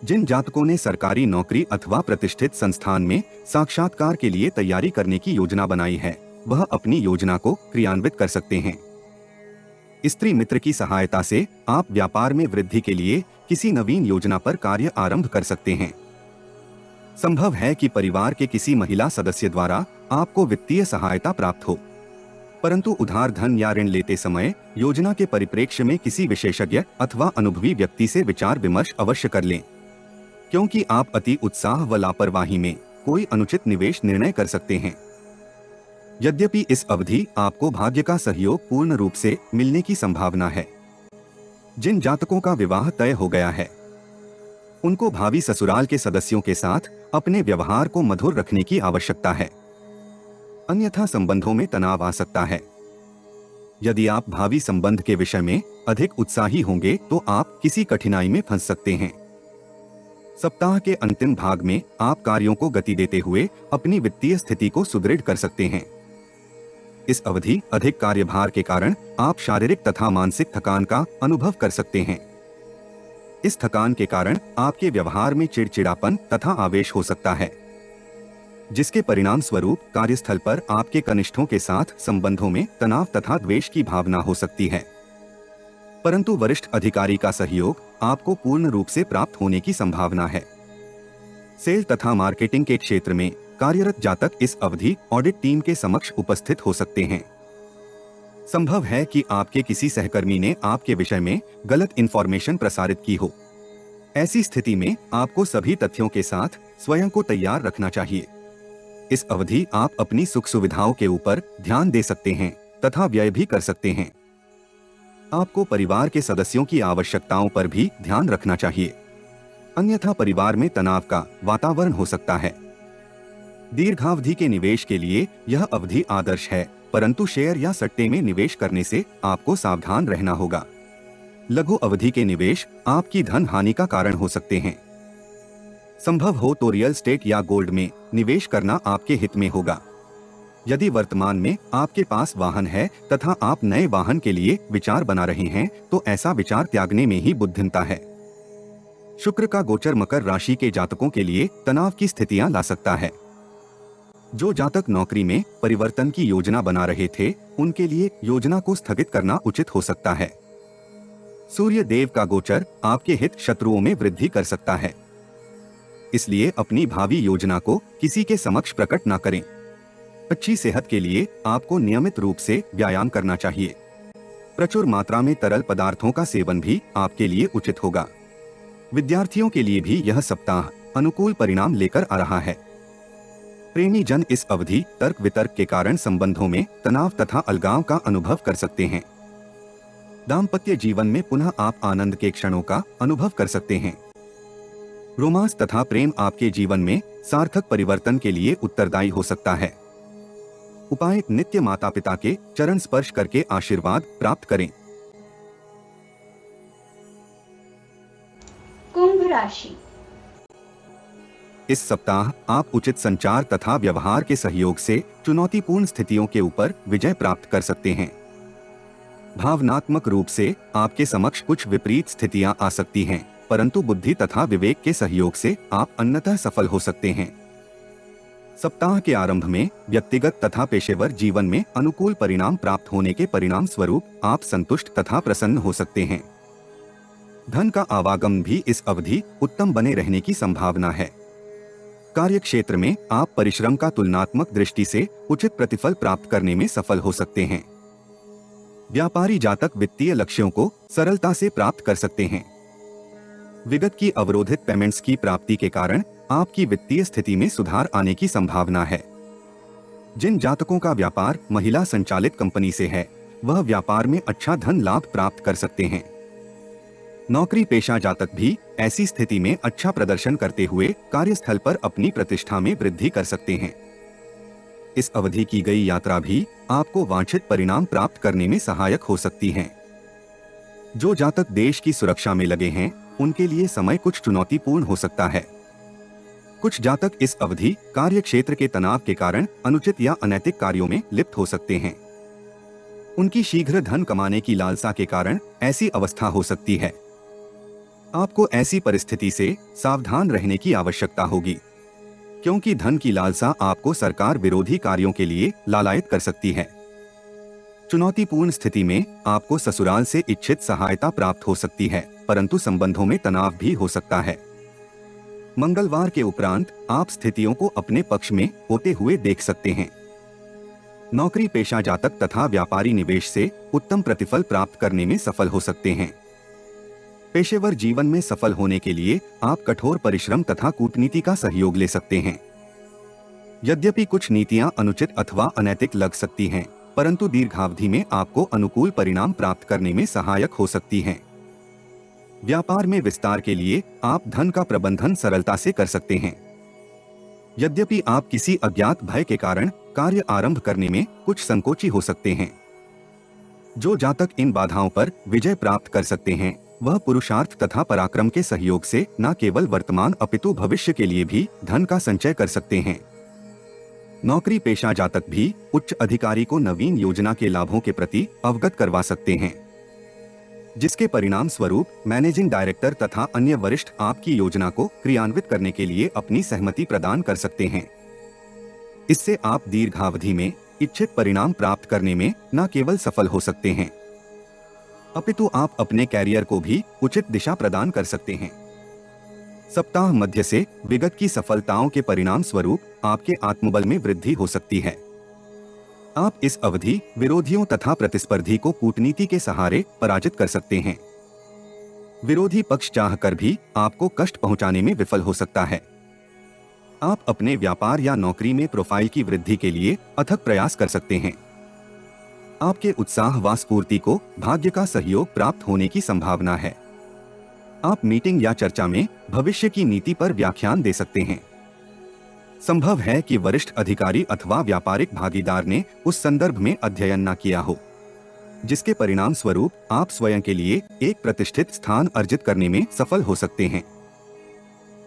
जिन जातकों ने सरकारी नौकरी अथवा प्रतिष्ठित संस्थान में साक्षात्कार के लिए तैयारी करने की योजना बनाई है, वह अपनी योजना को क्रियान्वित कर सकते हैं। स्त्री मित्र की सहायता से आप व्यापार में वृद्धि के लिए किसी नवीन योजना पर कार्य आरंभ कर सकते हैं। संभव है कि परिवार के किसी महिला सदस्य द्वारा आपको वित्तीय सहायता प्राप्त हो, परंतु उधार धन या ऋण लेते समय योजना के परिप्रेक्ष्य में किसी विशेषज्ञ अथवा अनुभवी व्यक्ति से विचार विमर्श अवश्य कर लें, क्योंकि आप अति उत्साह व लापरवाही में कोई अनुचित निवेश निर्णय कर सकते हैं। यद्यपि इस अवधि आपको भाग्य का सहयोग पूर्ण रूप से मिलने की संभावना है। जिन जातकों का विवाह तय हो गया है, उनको भावी ससुराल के सदस्यों के साथ अपने व्यवहार को मधुर रखने की आवश्यकता है, अन्यथा संबंधों में तनाव आ सकता है। यदि आप भावी संबंध के विषय में अधिक उत्साही होंगे तो आप किसी कठिनाई में फंस सकते हैं। सप्ताह के अंतिम भाग में आप कार्यों को गति देते हुए अपनी वित्तीय स्थिति को सुदृढ़ कर सकते हैं। इस अवधि अधिक कार्यभार के कारण आप शारीरिक तथा मानसिक थकान का अनुभव कर सकते हैं। इस थकान के कारण आपके व्यवहार में चिड़चिड़ापन तथा आवेश हो सकता है, जिसके परिणाम स्वरूप कार्यस्थल पर आपके कनिष्ठों के साथ संबंधों में तनाव तथा द्वेष की भावना हो सकती है। परंतु वरिष्ठ अधिकारी का सहयोग आपको पूर्ण रूप से प्राप्त होने की संभावना है। सेल तथा मार्केटिंग के क्षेत्र में कार्यरत जातक इस अवधि ऑडिट टीम के समक्ष उपस्थित हो सकते हैं। संभव है कि आपके किसी सहकर्मी ने आपके विषय में गलत इंफॉर्मेशन प्रसारित की हो। ऐसी स्थिति में आपको सभी तथ्यों के साथ स्वयं को तैयार रखना चाहिए। इस अवधि आप अपनी सुख सुविधाओं के ऊपर ध्यान दे सकते हैं तथा व्यय भी कर सकते हैं। आपको परिवार के सदस्यों की आवश्यकताओं पर भी ध्यान रखना चाहिए, अन्यथा परिवार में तनाव का वातावरण हो सकता है। दीर्घावधि के निवेश के लिए यह अवधि आदर्श है, परंतु शेयर या सट्टे में निवेश करने से आपको सावधान रहना होगा। लघु अवधि के निवेश आपकी धन हानि का कारण हो सकते हैं। संभव हो तो रियल एस्टेट या गोल्ड में निवेश करना आपके हित में होगा। यदि वर्तमान में आपके पास वाहन है तथा आप नए वाहन के लिए विचार बना रहे हैं, तो ऐसा विचार त्यागने में ही बुद्धिमता है। शुक्र का गोचर मकर राशि के जातकों के लिए तनाव की स्थितियां ला सकता है। जो जातक नौकरी में परिवर्तन की योजना बना रहे थे, उनके लिए योजना को स्थगित करना उचित हो सकता है। सूर्य देव का गोचर आपके हित शत्रुओं में वृद्धि कर सकता है, इसलिए अपनी भावी योजना को किसी के समक्ष प्रकट न करें। अच्छी सेहत के लिए आपको नियमित रूप से व्यायाम करना चाहिए। प्रचुर मात्रा में तरल पदार्थों का सेवन भी आपके लिए उचित होगा। विद्यार्थियों के लिए भी यह सप्ताह अनुकूल परिणाम लेकर आ रहा है। प्रेमी जन इस अवधि तर्क वितर्क के कारण संबंधों में तनाव तथा अलगाव का अनुभव कर सकते हैं। दाम्पत्य जीवन में पुनः आप आनंद के क्षणों का अनुभव कर सकते हैं। रोमांस तथा प्रेम आपके जीवन में सार्थक परिवर्तन के लिए उत्तरदायी हो सकता है। उपाय नित्य माता पिता के चरण स्पर्श करके आशीर्वाद प्राप्त करें। कुंभ राशि। इस सप्ताह आप उचित संचार तथा व्यवहार के सहयोग से चुनौतीपूर्ण स्थितियों के ऊपर विजय प्राप्त कर सकते हैं। भावनात्मक रूप से आपके समक्ष कुछ विपरीत स्थितियां आ सकती हैं, परंतु बुद्धि तथा विवेक के सहयोग से आप अन्यतः सफल हो सकते हैं। सप्ताह के आरंभ में व्यक्तिगत तथा पेशेवर जीवन में अनुकूल परिणाम प्राप्त होने के परिणाम स्वरूप आप संतुष्ट तथा प्रसन्न हो सकते हैं। धन का आवागमन भी इस अवधि उत्तम बने रहने की संभावना है। कार्य क्षेत्र में आप परिश्रम का तुलनात्मक दृष्टि से उचित प्रतिफल प्राप्त करने में सफल हो सकते हैं। व्यापारी जातक वित्तीय लक्ष्यों को सरलता से प्राप्त कर सकते हैं। विगत की अवरोधित पेमेंट्स की प्राप्ति के कारण आपकी वित्तीय स्थिति में सुधार आने की संभावना है। जिन जातकों का व्यापार महिला संचालित कंपनी से है, वह व्यापार में अच्छा धन लाभ प्राप्त कर सकते हैं। नौकरी पेशा जातक भी ऐसी स्थिति में अच्छा प्रदर्शन करते हुए कार्यस्थल पर अपनी प्रतिष्ठा में वृद्धि कर सकते हैं। इस अवधि की गई यात्रा भी आपको वांछित परिणाम प्राप्त करने में सहायक हो सकती है। जो जातक देश की सुरक्षा में लगे हैं, उनके लिए समय कुछ चुनौतीपूर्ण हो सकता है। कुछ जातक इस अवधि कार्य क्षेत्र के तनाव के कारण अनुचित या अनैतिक कार्यों में लिप्त हो सकते हैं। उनकी शीघ्र धन कमाने की लालसा के कारण ऐसी अवस्था हो सकती है। आपको ऐसी परिस्थिति से सावधान रहने की आवश्यकता होगी, क्योंकि धन की लालसा आपको सरकार विरोधी कार्यों के लिए लालायित कर सकती है। चुनौतीपूर्ण स्थिति में आपको ससुराल से इच्छित सहायता प्राप्त हो सकती है, परंतु संबंधों में तनाव भी हो सकता है। मंगलवार के उपरांत आप स्थितियों को अपने पक्ष में होते हुए देख सकते हैं। नौकरी पेशा जातक तथा व्यापारी निवेश से उत्तम प्रतिफल प्राप्त करने में सफल हो सकते हैं। पेशेवर जीवन में सफल होने के लिए आप कठोर परिश्रम तथा कूटनीति का सहयोग ले सकते हैं। यद्यपि कुछ नीतियां अनुचित अथवा अनैतिक लग सकती हैं, परंतु दीर्घावधि में आपको अनुकूल परिणाम प्राप्त करने में सहायक हो सकती हैं। व्यापार में विस्तार के लिए आप धन का प्रबंधन सरलता से कर सकते हैं। यद्यपि आप किसी अज्ञात भय के कारण कार्य आरंभ करने में कुछ संकोची हो सकते हैं। जो जातक इन बाधाओं पर विजय प्राप्त कर सकते हैं, वह पुरुषार्थ तथा पराक्रम के सहयोग से न केवल वर्तमान अपितु भविष्य के लिए भी धन का संचय कर सकते हैं। नौकरी पेशा जातक भी उच्च अधिकारी को नवीन योजना के लाभों के प्रति अवगत करवा सकते हैं, जिसके परिणाम स्वरूप मैनेजिंग डायरेक्टर तथा अन्य वरिष्ठ आपकी योजना को क्रियान्वित करने के लिए अपनी सहमति प्रदान कर सकते हैं। इससे आप दीर्घावधि में इच्छित परिणाम प्राप्त करने में न केवल सफल हो सकते हैं, अपितु आप अपने कैरियर को भी उचित दिशा प्रदान कर सकते हैं। सप्ताह मध्य से विगत की सफलताओं के परिणाम स्वरूप आपके आत्मबल में वृद्धि हो सकती है। आप इस अवधि विरोधियों तथा प्रतिस्पर्धी को कूटनीति के सहारे पराजित कर सकते हैं। विरोधी पक्ष चाहकर भी आपको कष्ट पहुंचाने में विफल हो सकता है। आप अपने व्यापार या नौकरी में प्रोफाइल की वृद्धि के लिए अथक प्रयास कर सकते हैं। आपके उत्साह व स्फूर्ति को भाग्य का सहयोग प्राप्त होने की संभावना है। आप मीटिंग या चर्चा में भविष्य की नीति पर व्याख्यान दे सकते हैं। संभव है कि वरिष्ठ अधिकारी अथवा व्यापारिक भागीदार ने उस संदर्भ में अध्ययन न किया हो, जिसके परिणाम स्वरूप आप स्वयं के लिए एक प्रतिष्ठित स्थान अर्जित करने में सफल हो सकते हैं।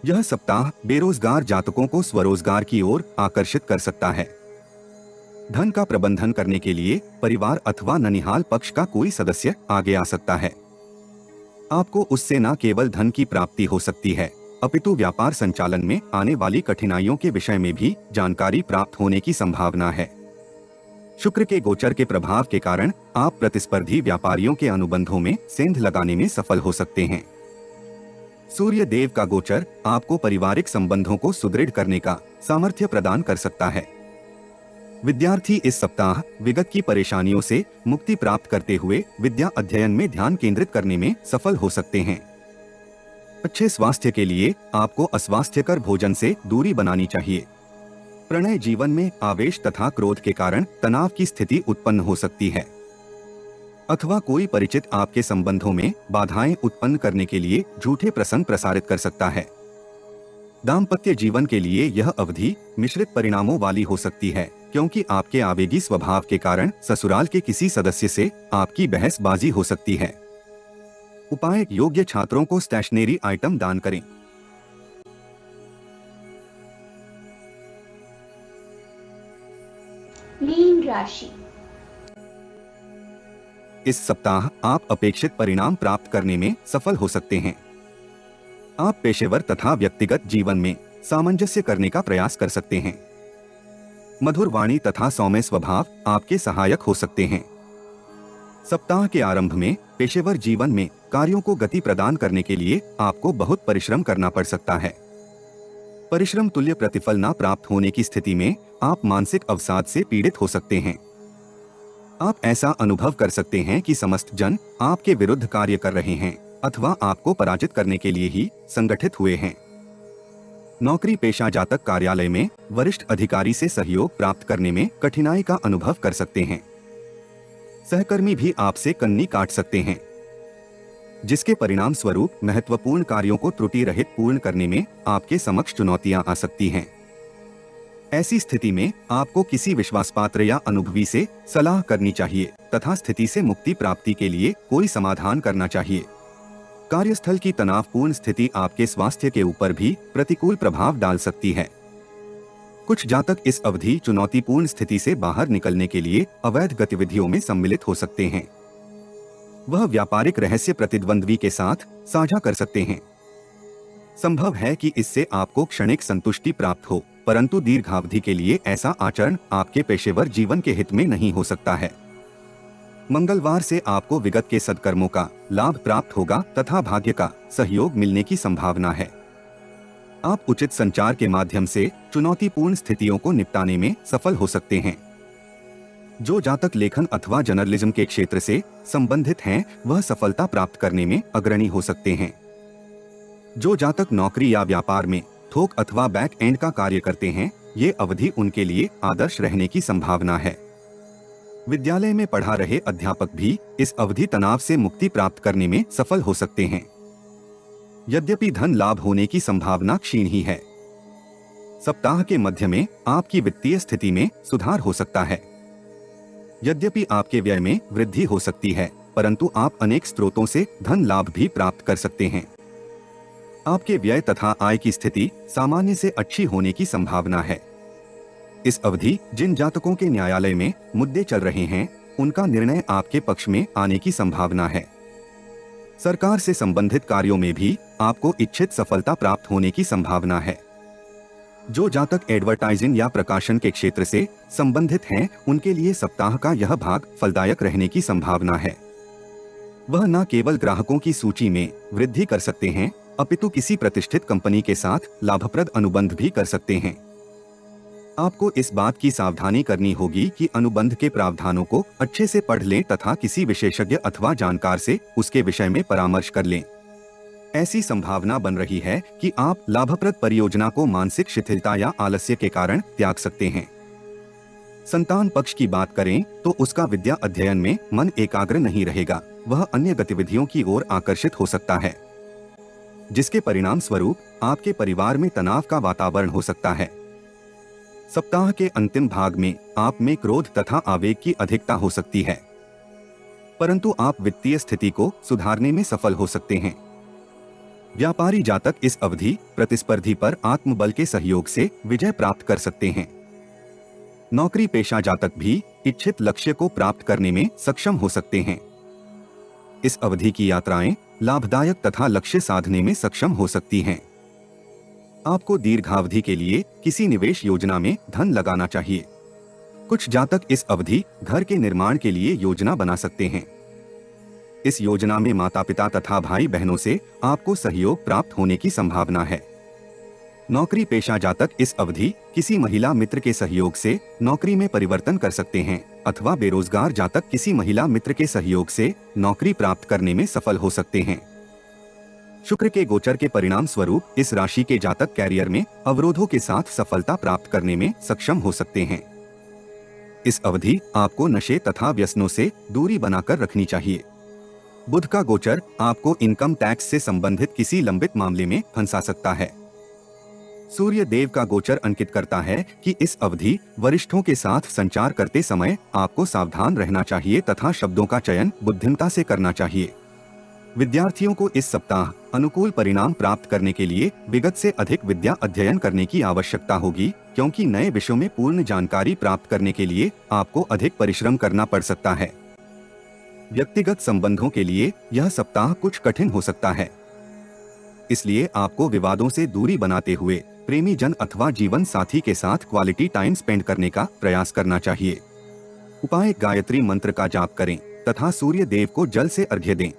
यह सप्ताह बेरोजगार जातकों को स्वरोजगार की ओर आकर्षित कर सकता है। धन का प्रबंधन करने के लिए परिवार अथवा ननिहाल पक्ष का कोई सदस्य आगे आ सकता है। आपको उससे न केवल धन की प्राप्ति हो सकती है, अपितु व्यापार संचालन में आने वाली कठिनाइयों के विषय में भी जानकारी प्राप्त होने की संभावना है। शुक्र के गोचर के प्रभाव के कारण आप प्रतिस्पर्धी व्यापारियों के अनुबंधों में सेंध लगाने में सफल हो सकते हैं। सूर्य देव का गोचर आपको पारिवारिक संबंधों को सुदृढ़ करने का सामर्थ्य प्रदान कर सकता है। विद्यार्थी इस सप्ताह विगत की परेशानियों से मुक्ति प्राप्त करते हुए विद्या अध्ययन में ध्यान केंद्रित करने में सफल हो सकते हैं। अच्छे स्वास्थ्य के लिए आपको अस्वास्थ्यकर भोजन से दूरी बनानी चाहिए। प्रणय जीवन में आवेश तथा क्रोध के कारण तनाव की स्थिति उत्पन्न हो सकती है, अथवा कोई परिचित आपके संबंधों में बाधाएं उत्पन्न करने के लिए झूठे प्रसंग प्रसारित कर सकता है। दाम्पत्य जीवन के लिए यह अवधि मिश्रित परिणामों वाली हो सकती है, क्योंकि आपके आवेगी स्वभाव के कारण ससुराल के किसी सदस्य से आपकी बहसबाजी हो सकती है। उपाय: योग्य छात्रों को स्टेशनरी आइटम दान करें। मीन राशि। इस सप्ताह आप अपेक्षित परिणाम प्राप्त करने में सफल हो सकते हैं। आप पेशेवर तथा व्यक्तिगत जीवन में सामंजस्य करने का प्रयास कर सकते हैं। मधुर वाणी तथा सौम्य स्वभाव आपके सहायक हो सकते हैं। सप्ताह के आरंभ में पेशेवर जीवन में कार्यों को गति प्रदान करने के लिए आपको बहुत परिश्रम करना पड़ सकता है। परिश्रम तुल्य प्रतिफल न प्राप्त होने की स्थिति में आप मानसिक अवसाद से पीड़ित हो सकते हैं। आप ऐसा अनुभव कर सकते हैं कि समस्त जन आपके विरुद्ध कार्य कर रहे हैं अथवा आपको पराजित करने के लिए ही संगठित हुए हैं। नौकरी पेशा जातक कार्यालय में वरिष्ठ अधिकारी से सहयोग प्राप्त करने में कठिनाई का अनुभव कर सकते हैं। सहकर्मी भी आपसे कन्नी काट सकते हैं, जिसके परिणाम स्वरूप महत्वपूर्ण कार्यों को त्रुटि रहित पूर्ण करने में आपके समक्ष चुनौतियां आ सकती हैं। ऐसी स्थिति में आपको किसी विश्वासपात्र या अनुभवी से सलाह करनी चाहिए तथा स्थिति से मुक्ति प्राप्ति के लिए कोई समाधान करना चाहिए। कार्यस्थल की तनावपूर्ण स्थिति आपके स्वास्थ्य के ऊपर भी प्रतिकूल प्रभाव डाल सकती है। कुछ जातक इस अवधि चुनौतीपूर्ण स्थिति से बाहर निकलने के लिए अवैध गतिविधियों में सम्मिलित हो सकते हैं। वह व्यापारिक रहस्य प्रतिद्वंद्वी के साथ साझा कर सकते हैं। संभव है कि इससे आपको क्षणिक संतुष्टि प्राप्त हो, परंतु दीर्घावधि के लिए ऐसा आचरण आपके पेशेवर जीवन के हित में नहीं हो सकता है। मंगलवार से आपको विगत के सद्कर्मों का लाभ प्राप्त होगा तथा भाग्य का सहयोग मिलने की संभावना है। आप उचित संचार के माध्यम से चुनौतीपूर्ण स्थितियों को निपटाने में सफल हो सकते हैं। जो जातक लेखन अथवा जर्नलिज्म के क्षेत्र से संबंधित हैं, वह सफलता प्राप्त करने में अग्रणी हो सकते हैं। जो जातक नौकरी या व्यापार में थोक अथवा बैक एंड का कार्य करते हैं, ये अवधि उनके लिए आदर्श रहने की संभावना है। विद्यालय में पढ़ा रहे अध्यापक भी इस अवधि तनाव से मुक्ति प्राप्त करने में सफल हो सकते हैं। यद्यपि धन लाभ होने की संभावना क्षीण ही है। सप्ताह के मध्य में आपकी वित्तीय स्थिति में सुधार हो सकता है। यद्यपि आपके व्यय में वृद्धि हो सकती है, परंतु आप अनेक स्रोतों से धन लाभ भी प्राप्त कर सकते हैं। आपके व्यय तथा आय की स्थिति सामान्य से अच्छी होने की संभावना है। इस अवधि जिन जातकों के न्यायालय में मुद्दे चल रहे हैं, उनका निर्णय आपके पक्ष में आने की संभावना है। सरकार से संबंधित कार्यों में भी आपको इच्छित सफलता प्राप्त होने की संभावना है। जो जातक एडवर्टाइजिंग या प्रकाशन के क्षेत्र से संबंधित हैं, उनके लिए सप्ताह का यह भाग फलदायक रहने की संभावना है। वह न केवल ग्राहकों की सूची में वृद्धि कर सकते हैं, अपितु किसी प्रतिष्ठित कंपनी के साथ लाभप्रद अनुबंध भी कर सकते हैं। आपको इस बात की सावधानी करनी होगी कि अनुबंध के प्रावधानों को अच्छे से पढ़ लें तथा किसी विशेषज्ञ अथवा जानकार से उसके विषय में परामर्श कर लें। ऐसी संभावना बन रही है कि आप लाभप्रद परियोजना को मानसिक शिथिलता या आलस्य के कारण त्याग सकते हैं। संतान पक्ष की बात करें तो उसका विद्या अध्ययन में मन एकाग्र नहीं रहेगा, वह अन्य गतिविधियों की ओर आकर्षित हो सकता है, जिसके परिणाम स्वरूप आपके परिवार में तनाव का वातावरण हो सकता है। सप्ताह के अंतिम भाग में आप में क्रोध तथा आवेग की अधिकता हो सकती है, परंतु आप वित्तीय स्थिति को सुधारने में सफल हो सकते हैं। व्यापारी जातक इस अवधि प्रतिस्पर्धी पर आत्मबल के सहयोग से विजय प्राप्त कर सकते हैं। नौकरी पेशा जातक भी इच्छित लक्ष्य को प्राप्त करने में सक्षम हो सकते हैं। इस अवधि की यात्राएं लाभदायक तथा लक्ष्य साधने में सक्षम हो सकती हैं। आपको दीर्घावधि के लिए किसी निवेश योजना में धन लगाना चाहिए। कुछ जातक इस अवधि घर के निर्माण के लिए योजना बना सकते हैं। इस योजना में माता पिता तथा भाई बहनों से आपको सहयोग प्राप्त होने की संभावना है। नौकरी पेशा जातक इस अवधि किसी महिला मित्र के सहयोग से नौकरी में परिवर्तन कर सकते हैं अथवा बेरोजगार जातक किसी महिला मित्र के सहयोग से नौकरी प्राप्त करने में सफल हो सकते हैं। शुक्र के गोचर के परिणाम स्वरूप इस राशि के जातक कैरियर में अवरोधों के साथ सफलता प्राप्त करने में सक्षम हो सकते हैं। इस अवधि आपको नशे तथा व्यसनों से दूरी बनाकर रखनी चाहिए। बुध का गोचर आपको इनकम टैक्स से संबंधित किसी लंबित मामले में फंसा सकता है। सूर्य देव का गोचर अंकित करता है कि इस अवधि वरिष्ठों के साथ संचार करते समय आपको सावधान रहना चाहिए तथा शब्दों का चयन बुद्धिमता से करना चाहिए। विद्यार्थियों को इस सप्ताह अनुकूल परिणाम प्राप्त करने के लिए विगत से अधिक विद्या अध्ययन करने की आवश्यकता होगी, क्योंकि नए विषयों में पूर्ण जानकारी प्राप्त करने के लिए आपको अधिक परिश्रम करना पड़ सकता है। व्यक्तिगत संबंधों के लिए यह सप्ताह कुछ कठिन हो सकता है, इसलिए आपको विवादों से दूरी बनाते हुए प्रेमी जन अथवा जीवन साथी के साथ क्वालिटी टाइम स्पेंड करने का प्रयास करना चाहिए। उपाय: गायत्री मंत्र का जाप करें तथा सूर्य देव को जल से अर्घ्य दें।